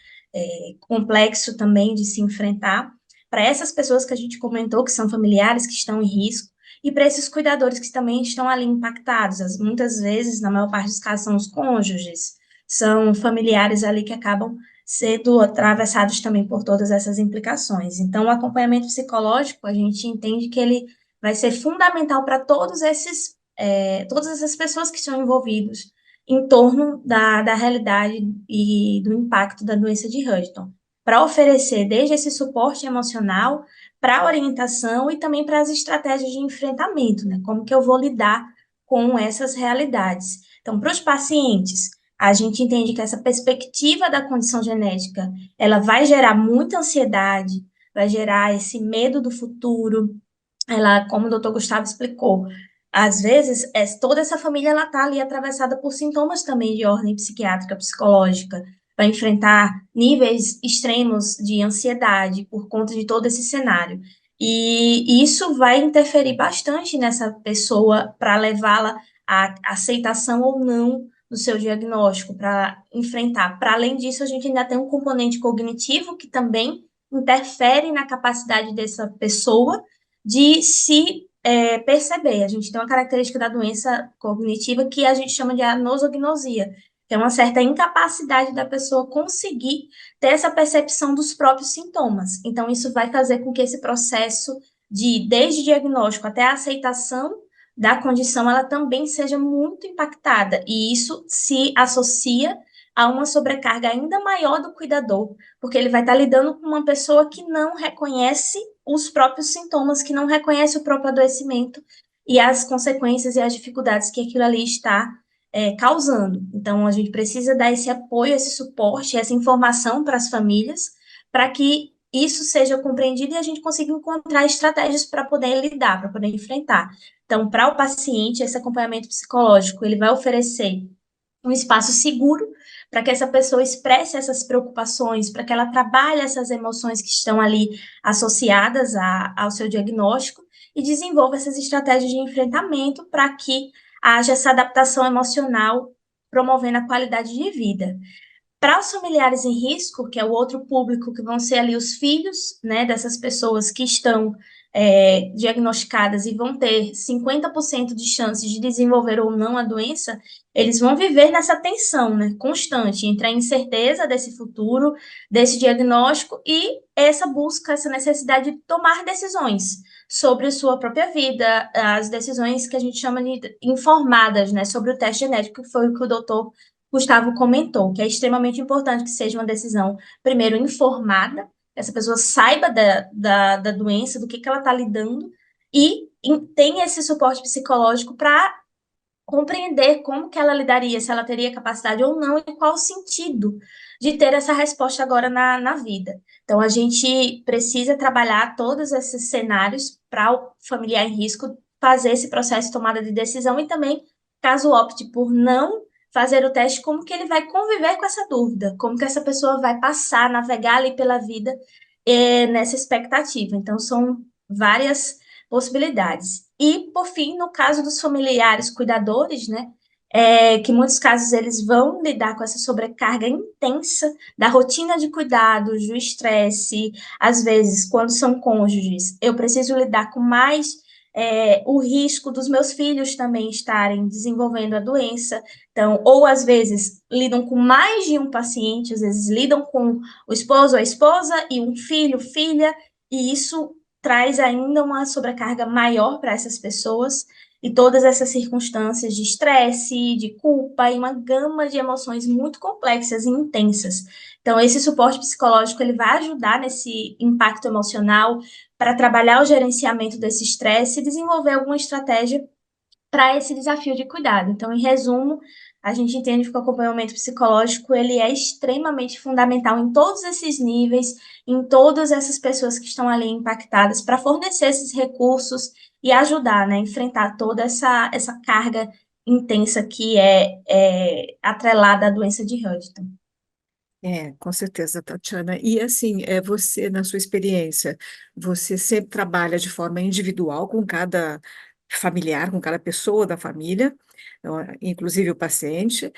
complexo também de se enfrentar. Para essas pessoas que a gente comentou, que são familiares, que estão em risco, e para esses cuidadores que também estão ali impactados. Muitas vezes, na maior parte dos casos, são os cônjuges, são familiares ali que acabam sendo atravessados também por todas essas implicações. Então, o acompanhamento psicológico, a gente entende que ele vai ser fundamental para todas essas pessoas que estão envolvidos em torno da realidade e do impacto da doença de Huntington, para oferecer desde esse suporte emocional, para a orientação e também para as estratégias de enfrentamento, né? Como que eu vou lidar com essas realidades. Então, para os pacientes, a gente entende que essa perspectiva da condição genética, ela vai gerar muita ansiedade, vai gerar esse medo do futuro. Ela, como o doutor Gustavo explicou, às vezes toda essa família ela está ali atravessada por sintomas também de ordem psiquiátrica, psicológica, vai enfrentar níveis extremos de ansiedade por conta de todo esse cenário. E isso vai interferir bastante nessa pessoa para levá-la à aceitação ou não do seu diagnóstico, para enfrentar. Para além disso, a gente ainda tem um componente cognitivo que também interfere na capacidade dessa pessoa de se perceber. A gente tem uma característica da doença cognitiva que a gente chama de anosognosia, que é uma certa incapacidade da pessoa conseguir ter essa percepção dos próprios sintomas. Então, isso vai fazer com que esse processo desde diagnóstico até a aceitação da condição, ela também seja muito impactada, e isso se associa a uma sobrecarga ainda maior do cuidador, porque ele vai estar lidando com uma pessoa que não reconhece os próprios sintomas, que não reconhece o próprio adoecimento e as consequências e as dificuldades que aquilo ali está causando. Então, a gente precisa dar esse apoio, esse suporte, essa informação para as famílias, para que isso seja compreendido e a gente consiga encontrar estratégias para poder lidar, para poder enfrentar. Então, para o paciente, esse acompanhamento psicológico, ele vai oferecer um espaço seguro para que essa pessoa expresse essas preocupações, para que ela trabalhe essas emoções que estão ali associadas ao seu diagnóstico e desenvolva essas estratégias de enfrentamento para que haja essa adaptação emocional, promovendo a qualidade de vida. Para os familiares em risco, que é o outro público, que vão ser ali os filhos, né, dessas pessoas que estão diagnosticadas e vão ter 50% de chance de desenvolver ou não a doença, eles vão viver nessa tensão, né, constante, entre a incerteza desse futuro, desse diagnóstico e essa busca, essa necessidade de tomar decisões sobre a sua própria vida, as decisões que a gente chama de informadas, né, sobre o teste genético, que foi o que o doutor Gustavo comentou, que é extremamente importante que seja uma decisão, primeiro, informada, que essa pessoa saiba da doença, do que ela está lidando, e tenha esse suporte psicológico para compreender como que ela lidaria, se ela teria capacidade ou não, e qual o sentido de ter essa resposta agora na vida. Então, a gente precisa trabalhar todos esses cenários para o familiar em risco fazer esse processo de tomada de decisão e também, caso opte por não fazer o teste, como que ele vai conviver com essa dúvida, como que essa pessoa vai passar, navegar ali pela vida nessa expectativa. Então, são várias possibilidades. E, por fim, no caso dos familiares cuidadores, né, que em muitos casos eles vão lidar com essa sobrecarga intensa da rotina de cuidados, do estresse, às vezes, quando são cônjuges, eu preciso lidar com mais o risco dos meus filhos também estarem desenvolvendo a doença, então, ou às vezes lidam com mais de um paciente, às vezes lidam com o esposo ou a esposa e um filho, filha, e isso traz ainda uma sobrecarga maior para essas pessoas e todas essas circunstâncias de estresse, de culpa e uma gama de emoções muito complexas e intensas. Então, esse suporte psicológico ele vai ajudar nesse impacto emocional para trabalhar o gerenciamento desse estresse e desenvolver alguma estratégia para esse desafio de cuidado. Então, em resumo, a gente entende que o acompanhamento psicológico ele é extremamente fundamental em todos esses níveis, em todas essas pessoas que estão ali impactadas, para fornecer esses recursos e ajudar, né, a enfrentar toda essa carga intensa que é atrelada à doença de Huntington. Com certeza, Tatiana. E assim, você, na sua experiência, você sempre trabalha de forma individual com cada familiar, com cada pessoa da família, ó, inclusive o paciente,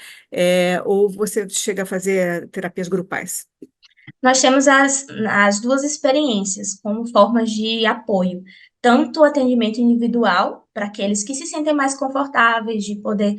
ou você chega a fazer terapias grupais? Nós temos as duas experiências como formas de apoio, tanto o atendimento individual, para aqueles que se sentem mais confortáveis de poder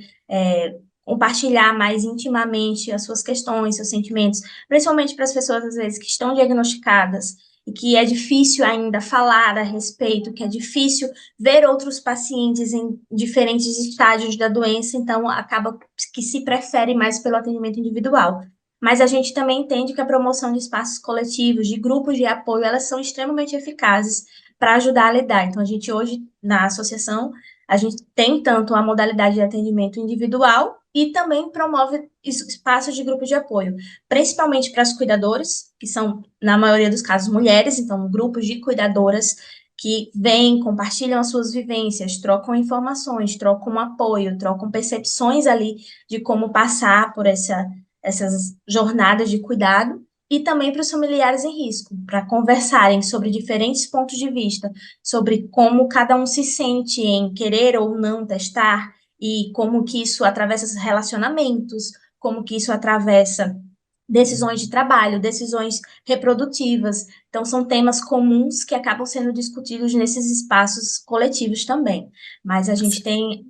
compartilhar mais intimamente as suas questões, seus sentimentos, principalmente para as pessoas, às vezes, que estão diagnosticadas e que é difícil ainda falar a respeito, que é difícil ver outros pacientes em diferentes estágios da doença, então acaba que se prefere mais pelo atendimento individual. Mas a gente também entende que a promoção de espaços coletivos, de grupos de apoio, elas são extremamente eficazes para ajudar a lidar. Então, a gente hoje, na associação, a gente tem tanto a modalidade de atendimento individual e também promove espaços de grupo de apoio, principalmente para as cuidadoras, que são, na maioria dos casos, mulheres, então, grupos de cuidadoras que vêm, compartilham as suas vivências, trocam informações, trocam apoio, trocam percepções ali de como passar por essas jornadas de cuidado, e também para os familiares em risco, para conversarem sobre diferentes pontos de vista, sobre como cada um se sente em querer ou não testar, e como que isso atravessa os relacionamentos, como que isso atravessa decisões de trabalho, decisões reprodutivas. Então, são temas comuns que acabam sendo discutidos nesses espaços coletivos também. Mas a gente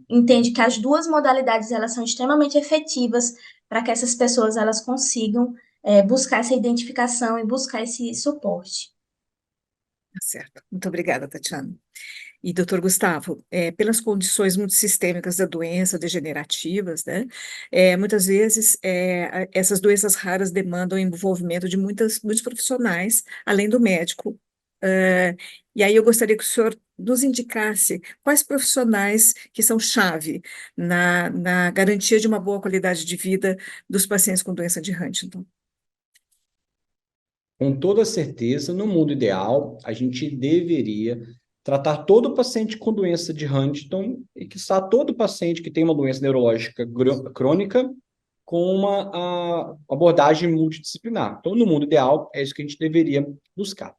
entende que as duas modalidades elas são extremamente efetivas para que essas pessoas elas consigam buscar essa identificação e buscar esse suporte. Tá certo. Muito obrigada, Tatiana. E, doutor Gustavo, pelas condições muito sistêmicas da doença, degenerativas, né, muitas vezes essas doenças raras demandam o envolvimento de muitos profissionais, além do médico. E aí eu gostaria que o senhor nos indicasse quais profissionais que são chave na garantia de uma boa qualidade de vida dos pacientes com doença de Huntington. Com toda certeza, no mundo ideal, a gente deveria tratar todo paciente com doença de Huntington e que está todo paciente que tem uma doença neurológica crônica com uma abordagem multidisciplinar. Então, no mundo ideal, é isso que a gente deveria buscar.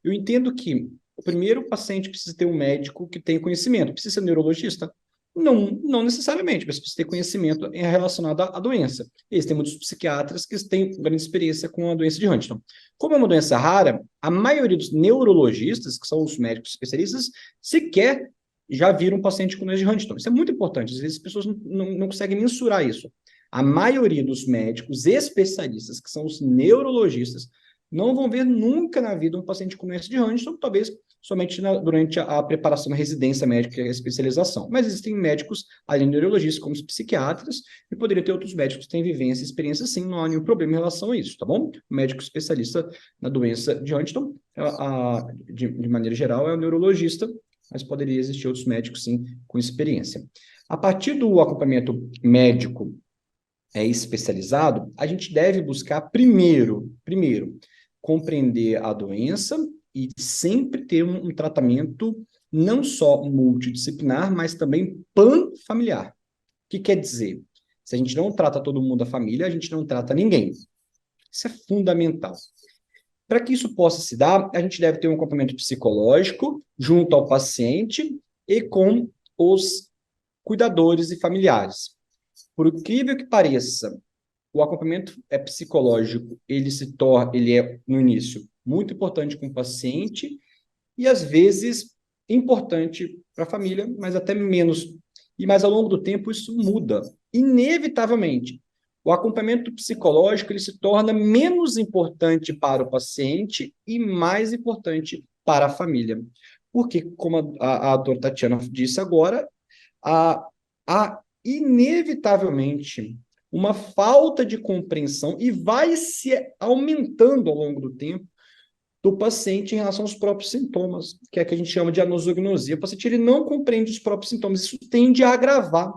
Eu entendo que o primeiro paciente precisa ter um médico que tenha conhecimento. Precisa ser neurologista? Não necessariamente, mas precisa ter conhecimento relacionado à doença. Existem muitos psiquiatras que têm grande experiência com a doença de Huntington. Como é uma doença rara, a maioria dos neurologistas, que são os médicos especialistas, sequer já viram um paciente com doença de Huntington. Isso é muito importante. Às vezes as pessoas não conseguem mensurar isso. A maioria dos médicos especialistas, que são os neurologistas, não vão ver nunca na vida um paciente com doença de Huntington, talvez somente durante a preparação na residência médica e a especialização. Mas existem médicos, além de neurologistas, como os psiquiatras, e poderia ter outros médicos que têm vivência e experiência, sim, não há nenhum problema em relação a isso, tá bom? O médico especialista na doença de Huntington, de maneira geral, é o neurologista, mas poderia existir outros médicos, sim, com experiência. A partir do acompanhamento médico especializado, a gente deve buscar primeiro, compreender a doença e sempre ter um tratamento não só multidisciplinar, mas também panfamiliar. O que quer dizer? Se a gente não trata todo mundo da família, a gente não trata ninguém. Isso é fundamental. Para que isso possa se dar, a gente deve ter um acompanhamento psicológico junto ao paciente e com os cuidadores e familiares. Por incrível que pareça, o acompanhamento psicológico, ele é, no início, muito importante com o paciente e, às vezes, importante para a família, mas até menos. Mas, ao longo do tempo, isso muda. Inevitavelmente, o acompanhamento psicológico ele se torna menos importante para o paciente e mais importante para a família. Porque, como a doutora Tatiana disse agora, há inevitavelmente uma falta de compreensão e vai se aumentando ao longo do tempo do paciente em relação aos próprios sintomas, que é que a gente chama de anosognosia. O paciente ele não compreende os próprios sintomas, isso tende a agravar.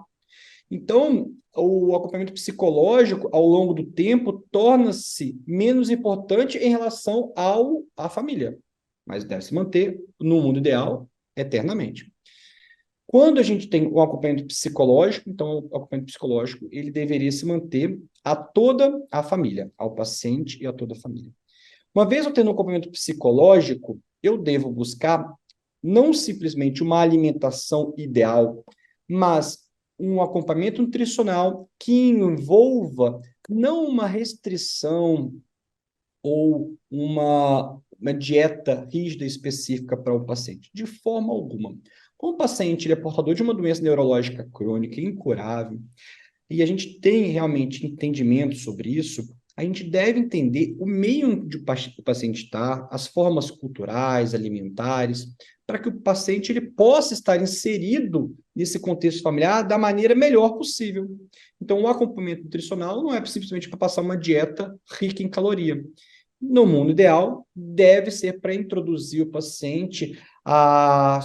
Então, o acompanhamento psicológico, ao longo do tempo, torna-se menos importante em relação à família, mas deve se manter, no mundo ideal, eternamente. Quando a gente tem um acompanhamento psicológico, então o acompanhamento psicológico, ele deveria se manter a toda a família, ao paciente e a toda a família. Uma vez eu tendo um acompanhamento psicológico, eu devo buscar não simplesmente uma alimentação ideal, mas um acompanhamento nutricional que envolva não uma restrição ou uma dieta rígida específica para o paciente, de forma alguma. Como o paciente ele é portador de uma doença neurológica crônica incurável, e a gente tem realmente entendimento sobre isso, a gente deve entender o meio onde o paciente está, as formas culturais, alimentares, para que o paciente ele possa estar inserido nesse contexto familiar da maneira melhor possível. Então, o acompanhamento nutricional não é simplesmente para passar uma dieta rica em caloria. No mundo ideal, deve ser para introduzir o paciente a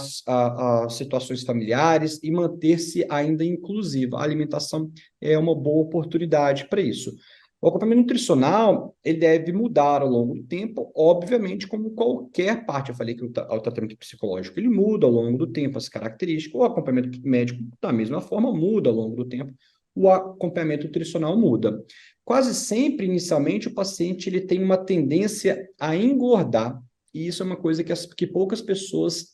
situações familiares e manter-se ainda inclusivo. A alimentação é uma boa oportunidade para isso. O acompanhamento nutricional, ele deve mudar ao longo do tempo, obviamente, como qualquer parte. Eu falei que o tratamento psicológico, ele muda ao longo do tempo, as características. O acompanhamento médico, da mesma forma, muda ao longo do tempo. O acompanhamento nutricional muda. Quase sempre, inicialmente, o paciente ele tem uma tendência a engordar. E isso é uma coisa que poucas pessoas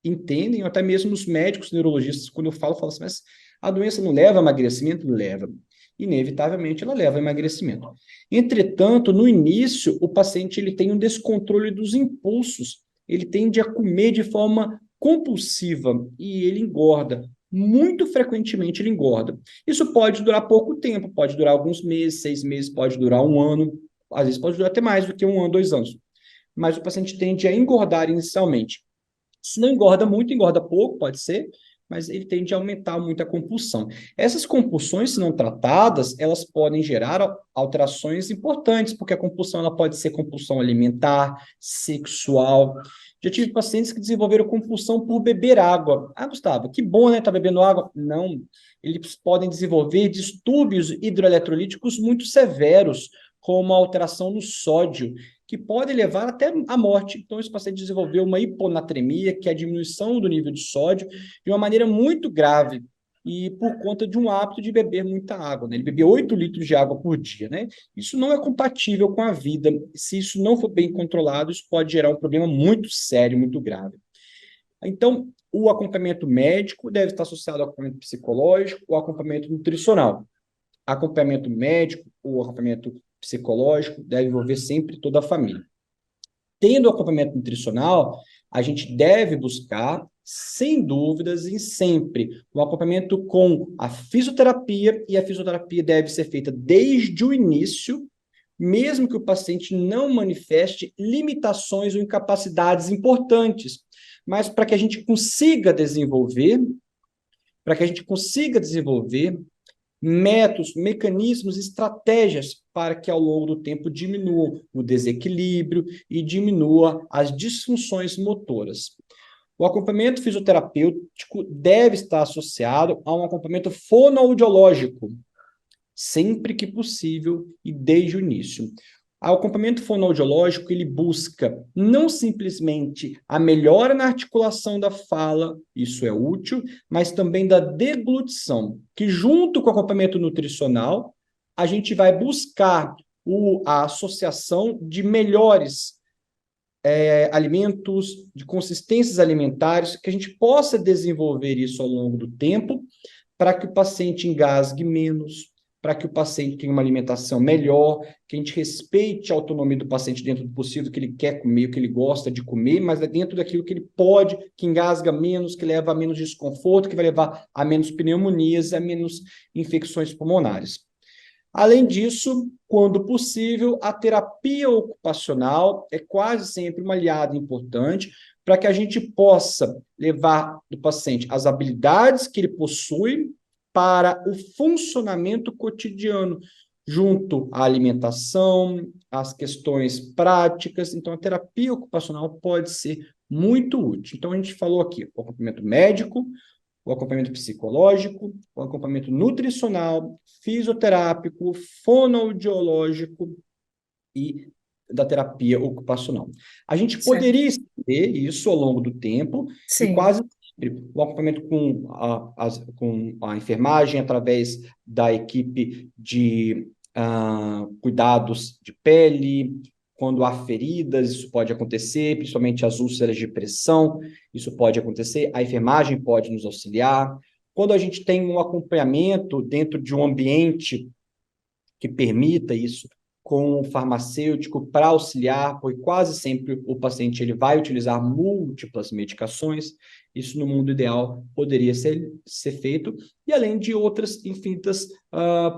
entendem, ou até mesmo os médicos neurologistas, quando eu falo assim, mas a doença não leva a emagrecimento? Leva. Inevitavelmente, ela leva a emagrecimento. Entretanto, no início, o paciente ele tem um descontrole dos impulsos. Ele tende a comer de forma compulsiva e ele engorda. Muito frequentemente ele engorda. Isso pode durar pouco tempo, pode durar alguns meses, 6 meses, pode durar um ano, às vezes pode durar até mais do que um ano, 2 anos. Mas o paciente tende a engordar inicialmente. Se não engorda muito, engorda pouco, pode ser, mas ele tende a aumentar muito a compulsão. Essas compulsões, se não tratadas, elas podem gerar alterações importantes, porque a compulsão ela pode ser compulsão alimentar, sexual. Já tive pacientes que desenvolveram compulsão por beber água. Ah, Gustavo, que bom, né? Tá bebendo água. Não, eles podem desenvolver distúrbios hidroeletrolíticos muito severos, como a alteração no sódio, que pode levar até à morte. Então, esse paciente desenvolveu uma hiponatremia, que é a diminuição do nível de sódio, de uma maneira muito grave, e por conta de um hábito de beber muita água, né? Ele bebia 8 litros de água por dia, né? Isso não é compatível com a vida. Se isso não for bem controlado, isso pode gerar um problema muito sério, muito grave. Então, o acompanhamento médico deve estar associado ao acompanhamento psicológico, ao acompanhamento nutricional. Acompanhamento médico ou acompanhamento psicológico deve envolver sempre toda a família. Tendo acompanhamento nutricional, a gente deve buscar, sem dúvidas e sempre, um acompanhamento com a fisioterapia, e a fisioterapia deve ser feita desde o início, mesmo que o paciente não manifeste limitações ou incapacidades importantes, mas para que a gente consiga desenvolver, métodos, mecanismos, estratégias para que ao longo do tempo diminua o desequilíbrio e diminua as disfunções motoras. O acompanhamento fisioterapêutico deve estar associado a um acompanhamento fonoaudiológico, sempre que possível e desde o início. O acompanhamento fonoaudiológico, ele busca não simplesmente a melhora na articulação da fala, isso é útil, mas também da deglutição, que junto com o acompanhamento nutricional, a gente vai buscar a associação de melhores alimentos, de consistências alimentares, que a gente possa desenvolver isso ao longo do tempo, para que o paciente engasgue menos, para que o paciente tenha uma alimentação melhor, que a gente respeite a autonomia do paciente dentro do possível, o que ele quer comer, o que ele gosta de comer, mas é dentro daquilo que ele pode, que engasga menos, que leva a menos desconforto, que vai levar a menos pneumonias, a menos infecções pulmonares. Além disso, quando possível, a terapia ocupacional é quase sempre uma aliada importante para que a gente possa levar do paciente as habilidades que ele possui para o funcionamento cotidiano, junto à alimentação, às questões práticas. Então, a terapia ocupacional pode ser muito útil. Então, a gente falou aqui o acompanhamento médico, o acompanhamento psicológico, o acompanhamento nutricional, fisioterápico, fonoaudiológico e da terapia ocupacional. A gente Certo. poderia estender isso ao longo do tempo e Sim. quase o acompanhamento com a enfermagem, através da equipe de cuidados de pele, quando há feridas, isso pode acontecer, principalmente as úlceras de pressão, isso pode acontecer, a enfermagem pode nos auxiliar. Quando a gente tem um acompanhamento dentro de um ambiente que permita isso, com o farmacêutico para auxiliar, porque quase sempre o paciente ele vai utilizar múltiplas medicações, isso no mundo ideal poderia ser feito, e além de outras infinitas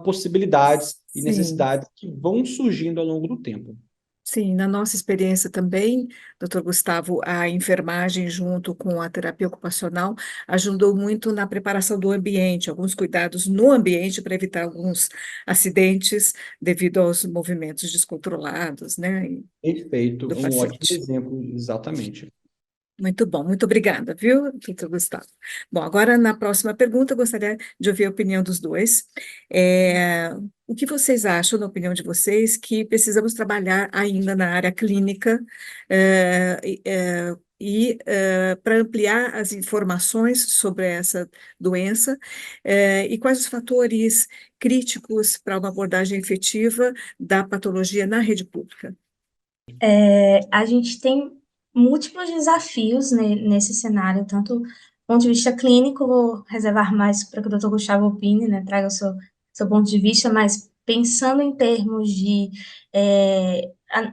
possibilidades e Sim. necessidades que vão surgindo ao longo do tempo. Sim, na nossa experiência também, doutor Gustavo, a enfermagem junto com a terapia ocupacional ajudou muito na preparação do ambiente, alguns cuidados no ambiente para evitar alguns acidentes devido aos movimentos descontrolados, né, Perfeito, do um ótimo paciente. exemplo, exatamente. Muito bom, muito obrigada, viu, doutor Gustavo? Bom, agora na próxima pergunta, eu gostaria de ouvir a opinião dos dois. O que vocês acham, na opinião de vocês, que precisamos trabalhar ainda na área clínica para ampliar as informações sobre essa doença, e quais os fatores críticos para uma abordagem efetiva da patologia na rede pública? A gente tem múltiplos desafios nesse cenário, tanto do ponto de vista clínico, vou reservar mais para que o doutor Gustavo opine, né, traga o seu ponto de vista, mas pensando em termos de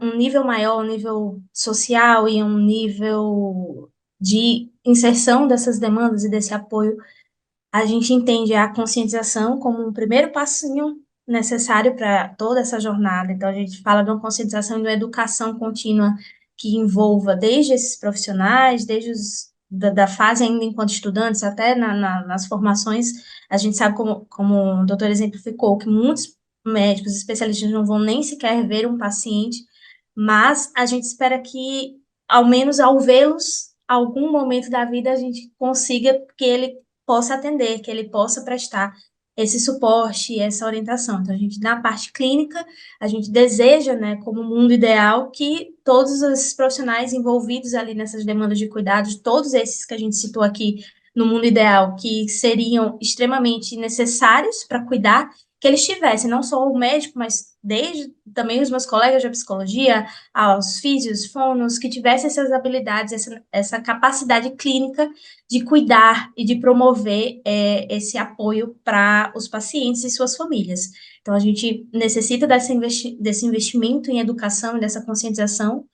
um nível maior, um nível social e um nível de inserção dessas demandas e desse apoio, a gente entende a conscientização como um primeiro passinho necessário para toda essa jornada. Então, a gente fala de uma conscientização e de uma educação contínua que envolva desde esses profissionais, desde da fase ainda enquanto estudantes, até nas formações. A gente sabe, como o doutor exemplificou, que muitos médicos especialistas não vão nem sequer ver um paciente, mas a gente espera que, ao menos ao vê-los, algum momento da vida a gente consiga que ele possa atender, que ele possa prestar esse suporte e essa orientação. Então, a gente, na parte clínica, a gente deseja, né, como mundo ideal, que todos os profissionais envolvidos ali nessas demandas de cuidados, todos esses que a gente citou aqui no mundo ideal, que seriam extremamente necessários para cuidar, que eles tivessem, não só o médico, mas desde também os meus colegas de psicologia, aos físios, fonos, que tivessem essas habilidades, essa capacidade clínica de cuidar e de promover esse apoio para os pacientes e suas famílias. Então, a gente necessita desse investimento em educação e dessa conscientização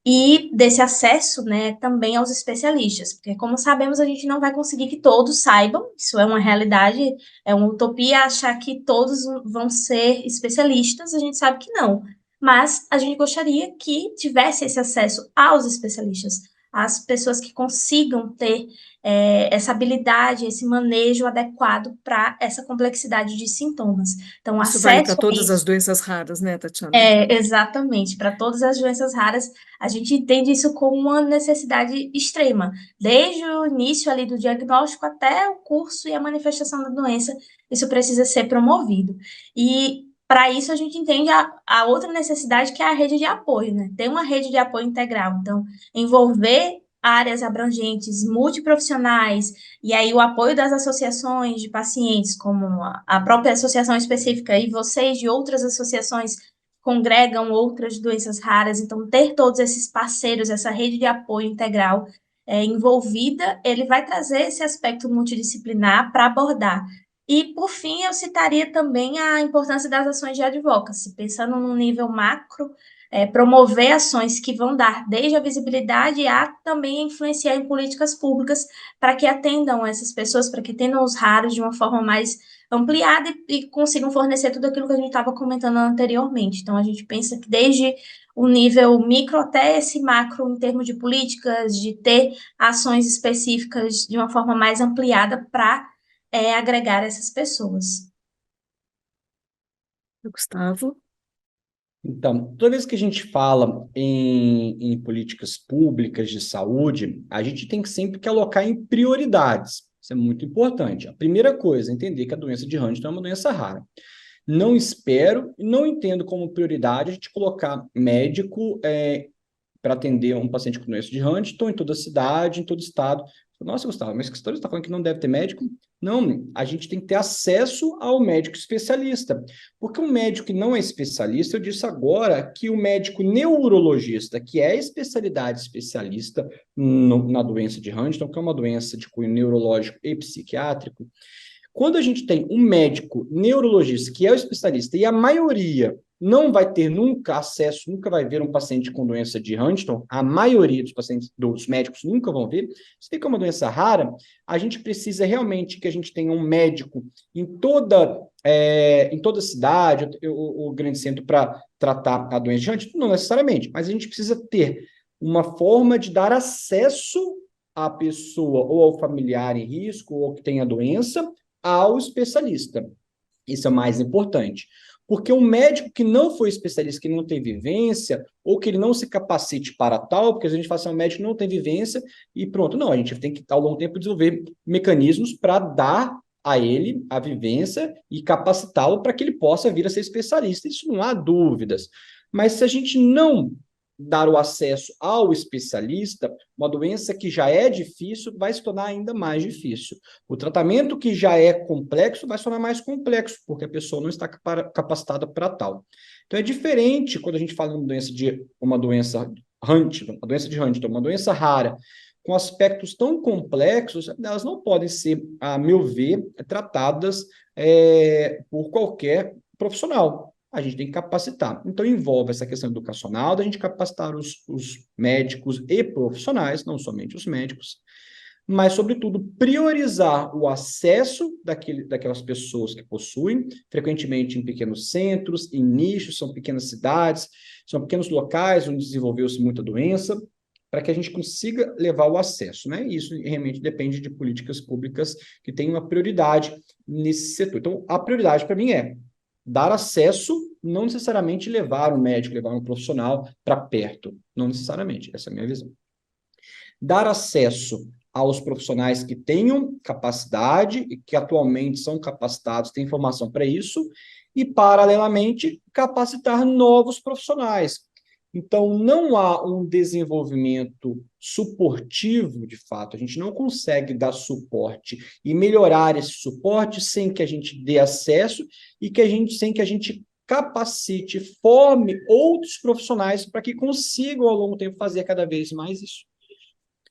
e desse acesso, né, também aos especialistas, porque, como sabemos, a gente não vai conseguir que todos saibam, isso é uma realidade, é uma utopia achar que todos vão ser especialistas, a gente sabe que não, mas a gente gostaria que tivesse esse acesso aos especialistas, às pessoas que consigam ter essa habilidade, esse manejo adequado para essa complexidade de sintomas. Então, Isso vale acesso para a todas as isso doenças raras, né, Tatiana? exatamente. Para todas as doenças raras, a gente entende isso como uma necessidade extrema. Desde o início ali do diagnóstico até o curso e a manifestação da doença, isso precisa ser promovido. E para isso a gente entende a outra necessidade que é a rede de apoio, né? Ter uma rede de apoio integral. Então, envolver áreas abrangentes, multiprofissionais, e aí o apoio das associações de pacientes, como a própria associação específica e vocês de outras associações congregam outras doenças raras, então ter todos esses parceiros, essa rede de apoio integral envolvida, ele vai trazer esse aspecto multidisciplinar para abordar. E, por fim, eu citaria também a importância das ações de advocacy, pensando no nível macro, promover ações que vão dar desde a visibilidade a também influenciar em políticas públicas para que atendam essas pessoas, para que atendam os raros de uma forma mais ampliada e consigam fornecer tudo aquilo que a gente estava comentando anteriormente. Então, a gente pensa que desde o nível micro até esse macro, em termos de políticas, de ter ações específicas de uma forma mais ampliada para agregar essas pessoas. Gustavo? Então, toda vez que a gente fala em políticas públicas de saúde, a gente tem que sempre que alocar em prioridades. Isso é muito importante. A primeira coisa é entender que a doença de Huntington é uma doença rara. Não espero e não entendo como prioridade a gente colocar médico para atender um paciente com doença de Huntington em toda cidade, em todo estado, Nossa, Gustavo, mas que história você está falando que não deve ter médico? Não, a gente tem que ter acesso ao médico especialista. Porque um médico que não é especialista, eu disse agora que o médico neurologista, que é a especialidade especialista na doença de Huntington, que é uma doença de cunho neurológico e psiquiátrico, quando a gente tem um médico neurologista, que é o especialista, e a maioria não vai ter nunca acesso, nunca vai ver um paciente com doença de Huntington, a maioria dos pacientes, dos médicos nunca vão ver, isso fica uma doença rara, a gente precisa realmente que a gente tenha um médico em toda cidade, o grande centro para tratar a doença de Huntington, não necessariamente, mas a gente precisa ter uma forma de dar acesso à pessoa ou ao familiar em risco ou que tem a doença, ao especialista. Isso é o mais importante. Porque um médico que não foi especialista, que não tem vivência, ou que ele não se capacite para tal, porque a gente fala assim, um médico que não tem vivência e pronto. Não, a gente tem que, ao longo do tempo, desenvolver mecanismos para dar a ele a vivência e capacitá-lo para que ele possa vir a ser especialista. Isso não há dúvidas. Mas se a gente não dar o acesso ao especialista, uma doença que já é difícil vai se tornar ainda mais difícil. O tratamento que já é complexo vai se tornar mais complexo, porque a pessoa não está capacitada para tal. Então é diferente quando a gente fala de uma doença Huntington, uma doença rara, com aspectos tão complexos, elas não podem ser, a meu ver, tratadas por qualquer profissional. A gente tem que capacitar. Então, envolve essa questão educacional, da gente capacitar os médicos e profissionais, não somente os médicos, mas, sobretudo, priorizar o acesso daquelas pessoas que possuem, frequentemente em pequenos centros, em nichos, são pequenas cidades, são pequenos locais onde desenvolveu-se muita doença, para que a gente consiga levar o acesso, né? E isso realmente depende de políticas públicas que tenham uma prioridade nesse setor. Então, a prioridade para mim é dar acesso, não necessariamente levar um médico, levar um profissional para perto, não necessariamente, essa é a minha visão. Dar acesso aos profissionais que tenham capacidade e que atualmente são capacitados, têm formação para isso, e, paralelamente, capacitar novos profissionais. Então, não há um desenvolvimento suportivo, de fato, a gente não consegue dar suporte e melhorar esse suporte sem que a gente dê acesso e sem que a gente capacite, forme outros profissionais para que consigam, ao longo do tempo, fazer cada vez mais isso.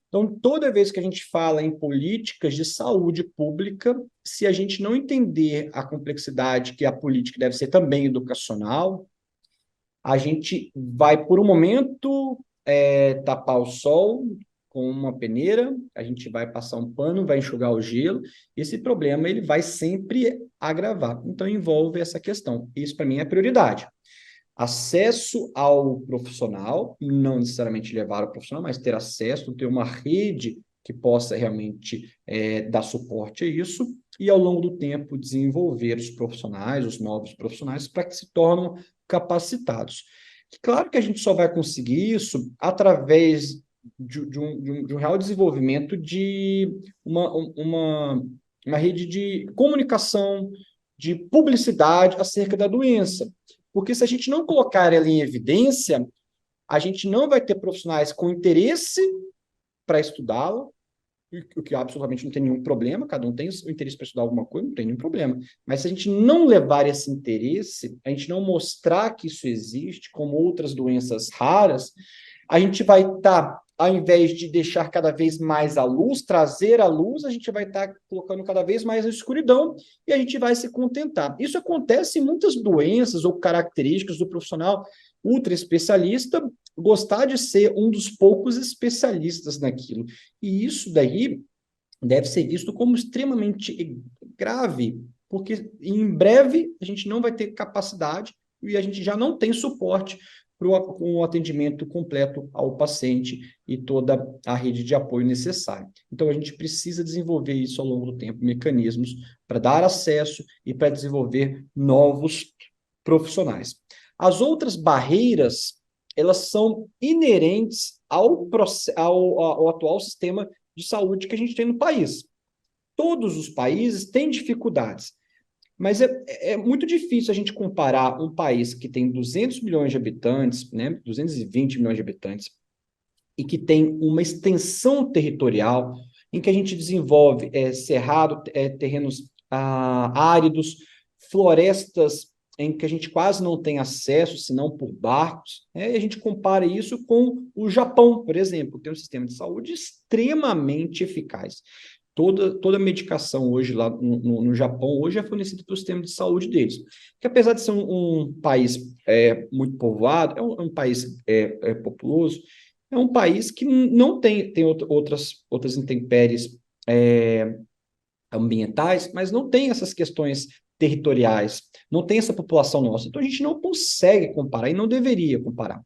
Então, toda vez que a gente fala em políticas de saúde pública, se a gente não entender a complexidade que a política deve ser também educacional, a gente vai, por um momento, tapar o sol com uma peneira, a gente vai passar um pano, vai enxugar o gelo, esse problema ele vai sempre agravar. Então, envolve essa questão. Isso, para mim, é prioridade. Acesso ao profissional, não necessariamente levar o profissional, mas ter acesso, ter uma rede que possa realmente dar suporte a isso, e ao longo do tempo desenvolver os profissionais, os novos profissionais, para que se tornem capacitados. Claro que a gente só vai conseguir isso através de um real desenvolvimento de uma rede de comunicação, de publicidade acerca da doença. Porque se a gente não colocar ela em evidência, a gente não vai ter profissionais com interesse para estudá-la, o que absolutamente não tem nenhum problema, cada um tem o interesse para estudar alguma coisa, não tem nenhum problema. Mas se a gente não levar esse interesse, a gente não mostrar que isso existe, como outras doenças raras, a gente vai estar, ao invés de deixar cada vez mais a luz, trazer a luz, a gente vai estar colocando cada vez mais a escuridão e a gente vai se contentar. Isso acontece em muitas doenças ou características do profissional ultra especialista gostar de ser um dos poucos especialistas naquilo. E isso daí deve ser visto como extremamente grave, porque em breve a gente não vai ter capacidade e a gente já não tem suporte com o atendimento completo ao paciente e toda a rede de apoio necessária. Então, a gente precisa desenvolver isso ao longo do tempo, mecanismos para dar acesso e para desenvolver novos profissionais. As outras barreiras, elas são inerentes ao atual sistema de saúde que a gente tem no país. Todos os países têm dificuldades, mas é muito difícil a gente comparar um país que tem 200 milhões de habitantes, né, 220 milhões de habitantes, e que tem uma extensão territorial em que a gente desenvolve cerrado, terrenos áridos, florestas em que a gente quase não tem acesso, senão por barcos, né? E a gente compara isso com o Japão, por exemplo, que tem um sistema de saúde extremamente eficaz. Toda medicação hoje lá no Japão hoje é fornecida pelo sistema de saúde deles. Que apesar de ser um país muito povoado, é um país populoso, é um país que não tem outras intempéries ambientais, mas não tem essas questões territoriais, não tem essa população nossa. Então a gente não consegue comparar e não deveria comparar.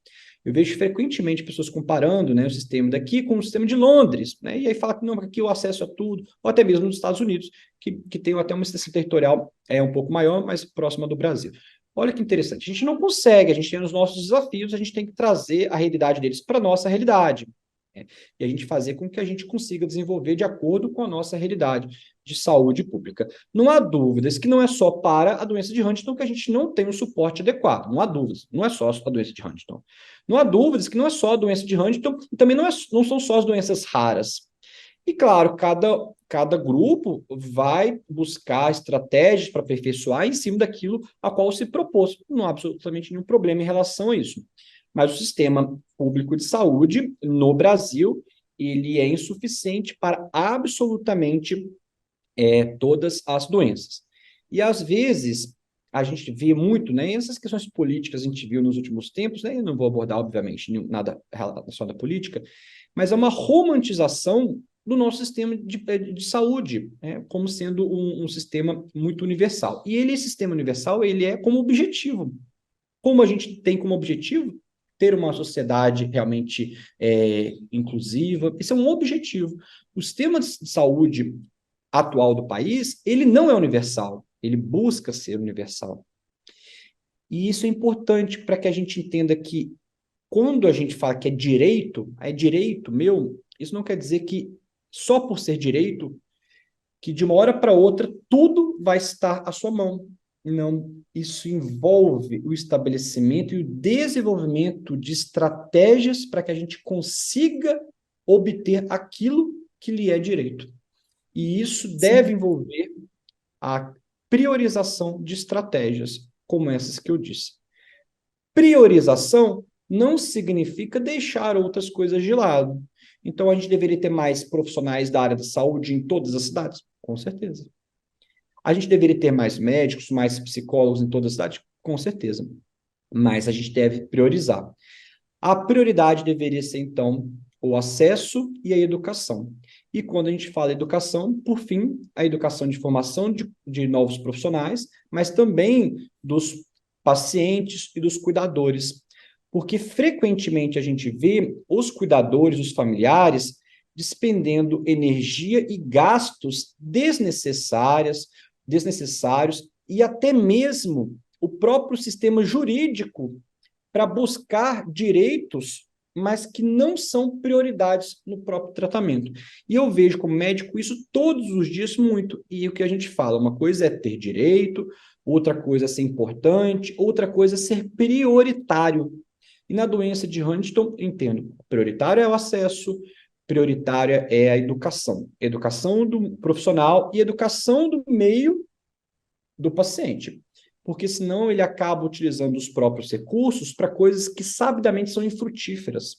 Eu vejo frequentemente pessoas comparando, né, o sistema daqui com o sistema de Londres, né, e aí fala que não, aqui o acesso a tudo, ou até mesmo nos Estados Unidos, que tem até uma extensão territorial um pouco maior, mas próxima do Brasil. Olha que interessante, a gente não consegue, a gente tem os nossos desafios, a gente tem que trazer a realidade deles para a nossa realidade, né, e a gente fazer com que a gente consiga desenvolver de acordo com a nossa realidade de saúde pública. Não há dúvidas que não é só para a doença de Huntington que a gente não tem um suporte adequado. Não há dúvidas, não é só a doença de Huntington. Não há dúvidas que não é só a doença de Huntington e também não são só as doenças raras. E, claro, cada grupo vai buscar estratégias para aperfeiçoar em cima daquilo a qual se propôs. Não há absolutamente nenhum problema em relação a isso. Mas o sistema público de saúde no Brasil, ele é insuficiente para absolutamente todas as doenças. E, às vezes, a gente vê muito, né, essas questões políticas a gente viu nos últimos tempos, né, eu não vou abordar, obviamente, nada relacionado à política, mas é uma romantização do nosso sistema de saúde, né, como sendo um sistema muito universal. E esse sistema universal, ele é como objetivo. Como a gente tem como objetivo ter uma sociedade realmente inclusiva, esse é um objetivo. O sistema de saúde atual do país, ele não é universal, ele busca ser universal. E isso é importante para que a gente entenda que quando a gente fala que é direito meu, isso não quer dizer que só por ser direito, que de uma hora para outra tudo vai estar à sua mão. Não, isso envolve o estabelecimento e o desenvolvimento de estratégias para que a gente consiga obter aquilo que lhe é direito. E isso deve envolver a priorização de estratégias, como essas que eu disse. Priorização não significa deixar outras coisas de lado. Então, a gente deveria ter mais profissionais da área da saúde em todas as cidades? Com certeza. A gente deveria ter mais médicos, mais psicólogos em todas as cidades? Com certeza. Mas a gente deve priorizar. A prioridade deveria ser, então, o acesso e a educação. E quando a gente fala educação, por fim, a educação de formação de novos profissionais, mas também dos pacientes e dos cuidadores. Porque frequentemente a gente vê os cuidadores, os familiares, despendendo energia e gastos desnecessários e até mesmo o próprio sistema jurídico para buscar direitos, mas que não são prioridades no próprio tratamento. E eu vejo como médico isso todos os dias muito. E o que a gente fala, uma coisa é ter direito, outra coisa é ser importante, outra coisa é ser prioritário. E na doença de Huntington, entendo, prioritário é o acesso, prioritária é a educação. Educação do profissional e educação do meio do paciente. Porque senão ele acaba utilizando os próprios recursos para coisas que sabidamente são infrutíferas.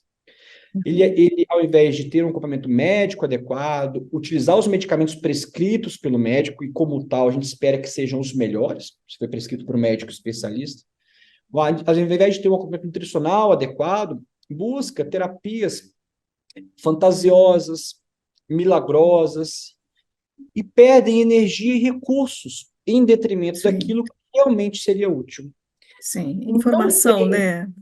Ele, ao invés de ter um acompanhamento médico adequado, utilizar os medicamentos prescritos pelo médico, e como tal, a gente espera que sejam os melhores, se foi prescrito por um médico especialista, ao invés de ter um acompanhamento nutricional adequado, busca terapias fantasiosas, milagrosas, e perdem energia e recursos em detrimento daquilo que realmente seria útil. Sim, Não informação, tem, né,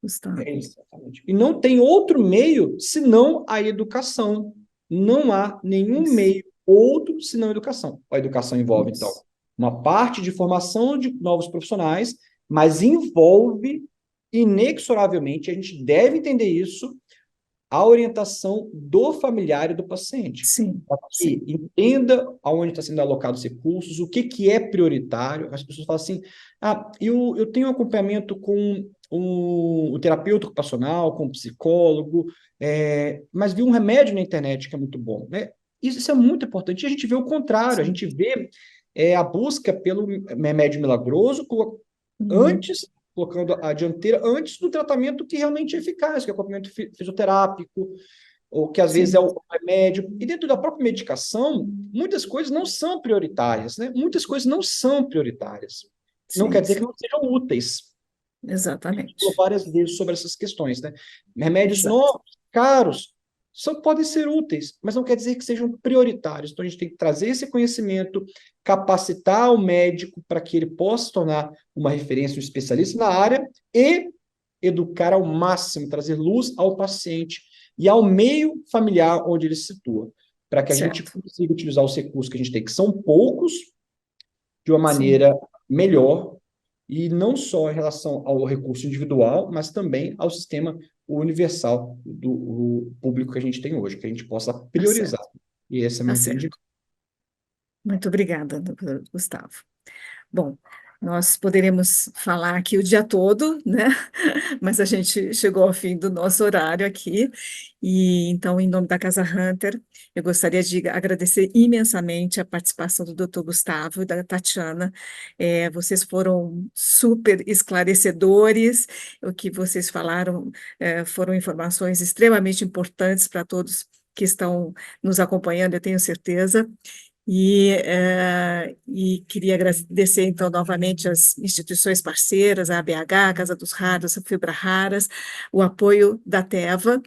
Gustavo? exatamente. E não tem outro meio senão a educação. Não há nenhum Isso, meio outro senão a educação. A educação envolve, então, isso. uma parte de formação de novos profissionais, mas envolve, inexoravelmente, a gente deve entender isso, a orientação do familiar e do paciente. Sim, Para sim. que entenda aonde está sendo alocados os recursos, o que é prioritário. As pessoas falam assim, eu tenho acompanhamento com o terapeuta ocupacional, com o psicólogo, mas vi um remédio na internet que é muito bom. Né? Isso é muito importante. E a gente vê o contrário, a Sim. gente vê a busca pelo remédio milagroso Uhum. antes, colocando a dianteira antes do tratamento que realmente é eficaz, que é o acompanhamento fisioterápico, ou que às vezes é Sim. o remédio. E dentro da própria medicação, muitas coisas não são prioritárias, né? Muitas coisas não são prioritárias. Não quer Sim, dizer que sim. não sejam úteis. A gente falou Exatamente. várias vezes sobre essas questões, né? Remédios Exato. novos, caros, podem ser úteis, mas não quer dizer que sejam prioritários. Então, a gente tem que trazer esse conhecimento, capacitar o médico para que ele possa se tornar uma referência, um especialista na área e educar ao máximo, trazer luz ao paciente e ao meio familiar onde ele se situa, para que a gente Certo. consiga utilizar os recursos que a gente tem, que são poucos, de uma Sim. maneira melhor, e não só em relação ao recurso individual, mas também ao sistema universal do público que a gente tem hoje, que a gente possa Tá priorizar. certo. E esse é Tá meu entendimento. certo. Muito obrigada, doutor Gustavo. Bom, nós poderíamos falar aqui o dia todo, né? Mas a gente chegou ao fim do nosso horário aqui. E então, em nome da Casa Hunter, eu gostaria de agradecer imensamente a participação do Dr. Gustavo e da Tatiana. Vocês foram super esclarecedores. O que vocês falaram, foram informações extremamente importantes para todos que estão nos acompanhando, eu tenho certeza. E queria agradecer, então, novamente as instituições parceiras, a ABH, a Casa dos Raros, a Fibra Raras, o apoio da Teva,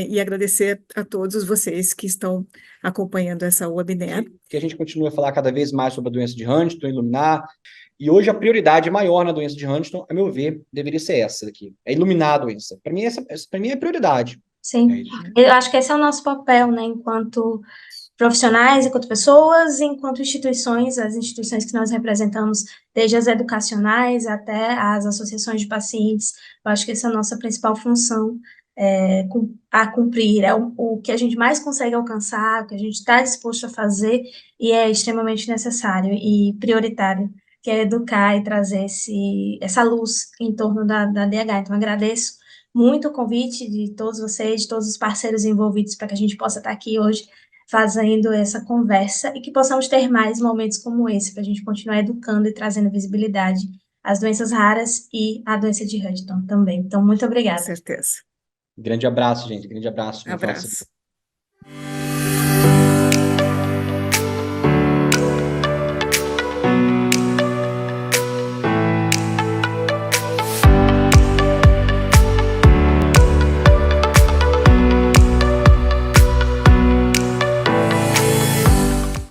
e agradecer a todos vocês que estão acompanhando essa webinar. Que a gente continue a falar cada vez mais sobre a doença de Huntington, iluminar. E hoje a prioridade maior na doença de Huntington, a meu ver, deveria ser essa daqui, é iluminar a doença. Para mim, para mim é prioridade. É Sim, isso. eu acho que esse é o nosso papel, né, enquanto profissionais, enquanto pessoas, enquanto instituições, as instituições que nós representamos, desde as educacionais até as associações de pacientes. Eu acho que essa é a nossa principal função a cumprir, é o que a gente mais consegue alcançar, o que a gente está disposto a fazer e é extremamente necessário e prioritário, que é educar e trazer essa luz em torno da DH. Então, agradeço muito o convite de todos vocês, de todos os parceiros envolvidos, para que a gente possa estar aqui hoje fazendo essa conversa e que possamos ter mais momentos como esse, para a gente continuar educando e trazendo visibilidade às doenças raras e à doença de Huntington também. Então, muito Com obrigada. certeza. Grande abraço, gente. Grande abraço. Bom final de semana. Abraço.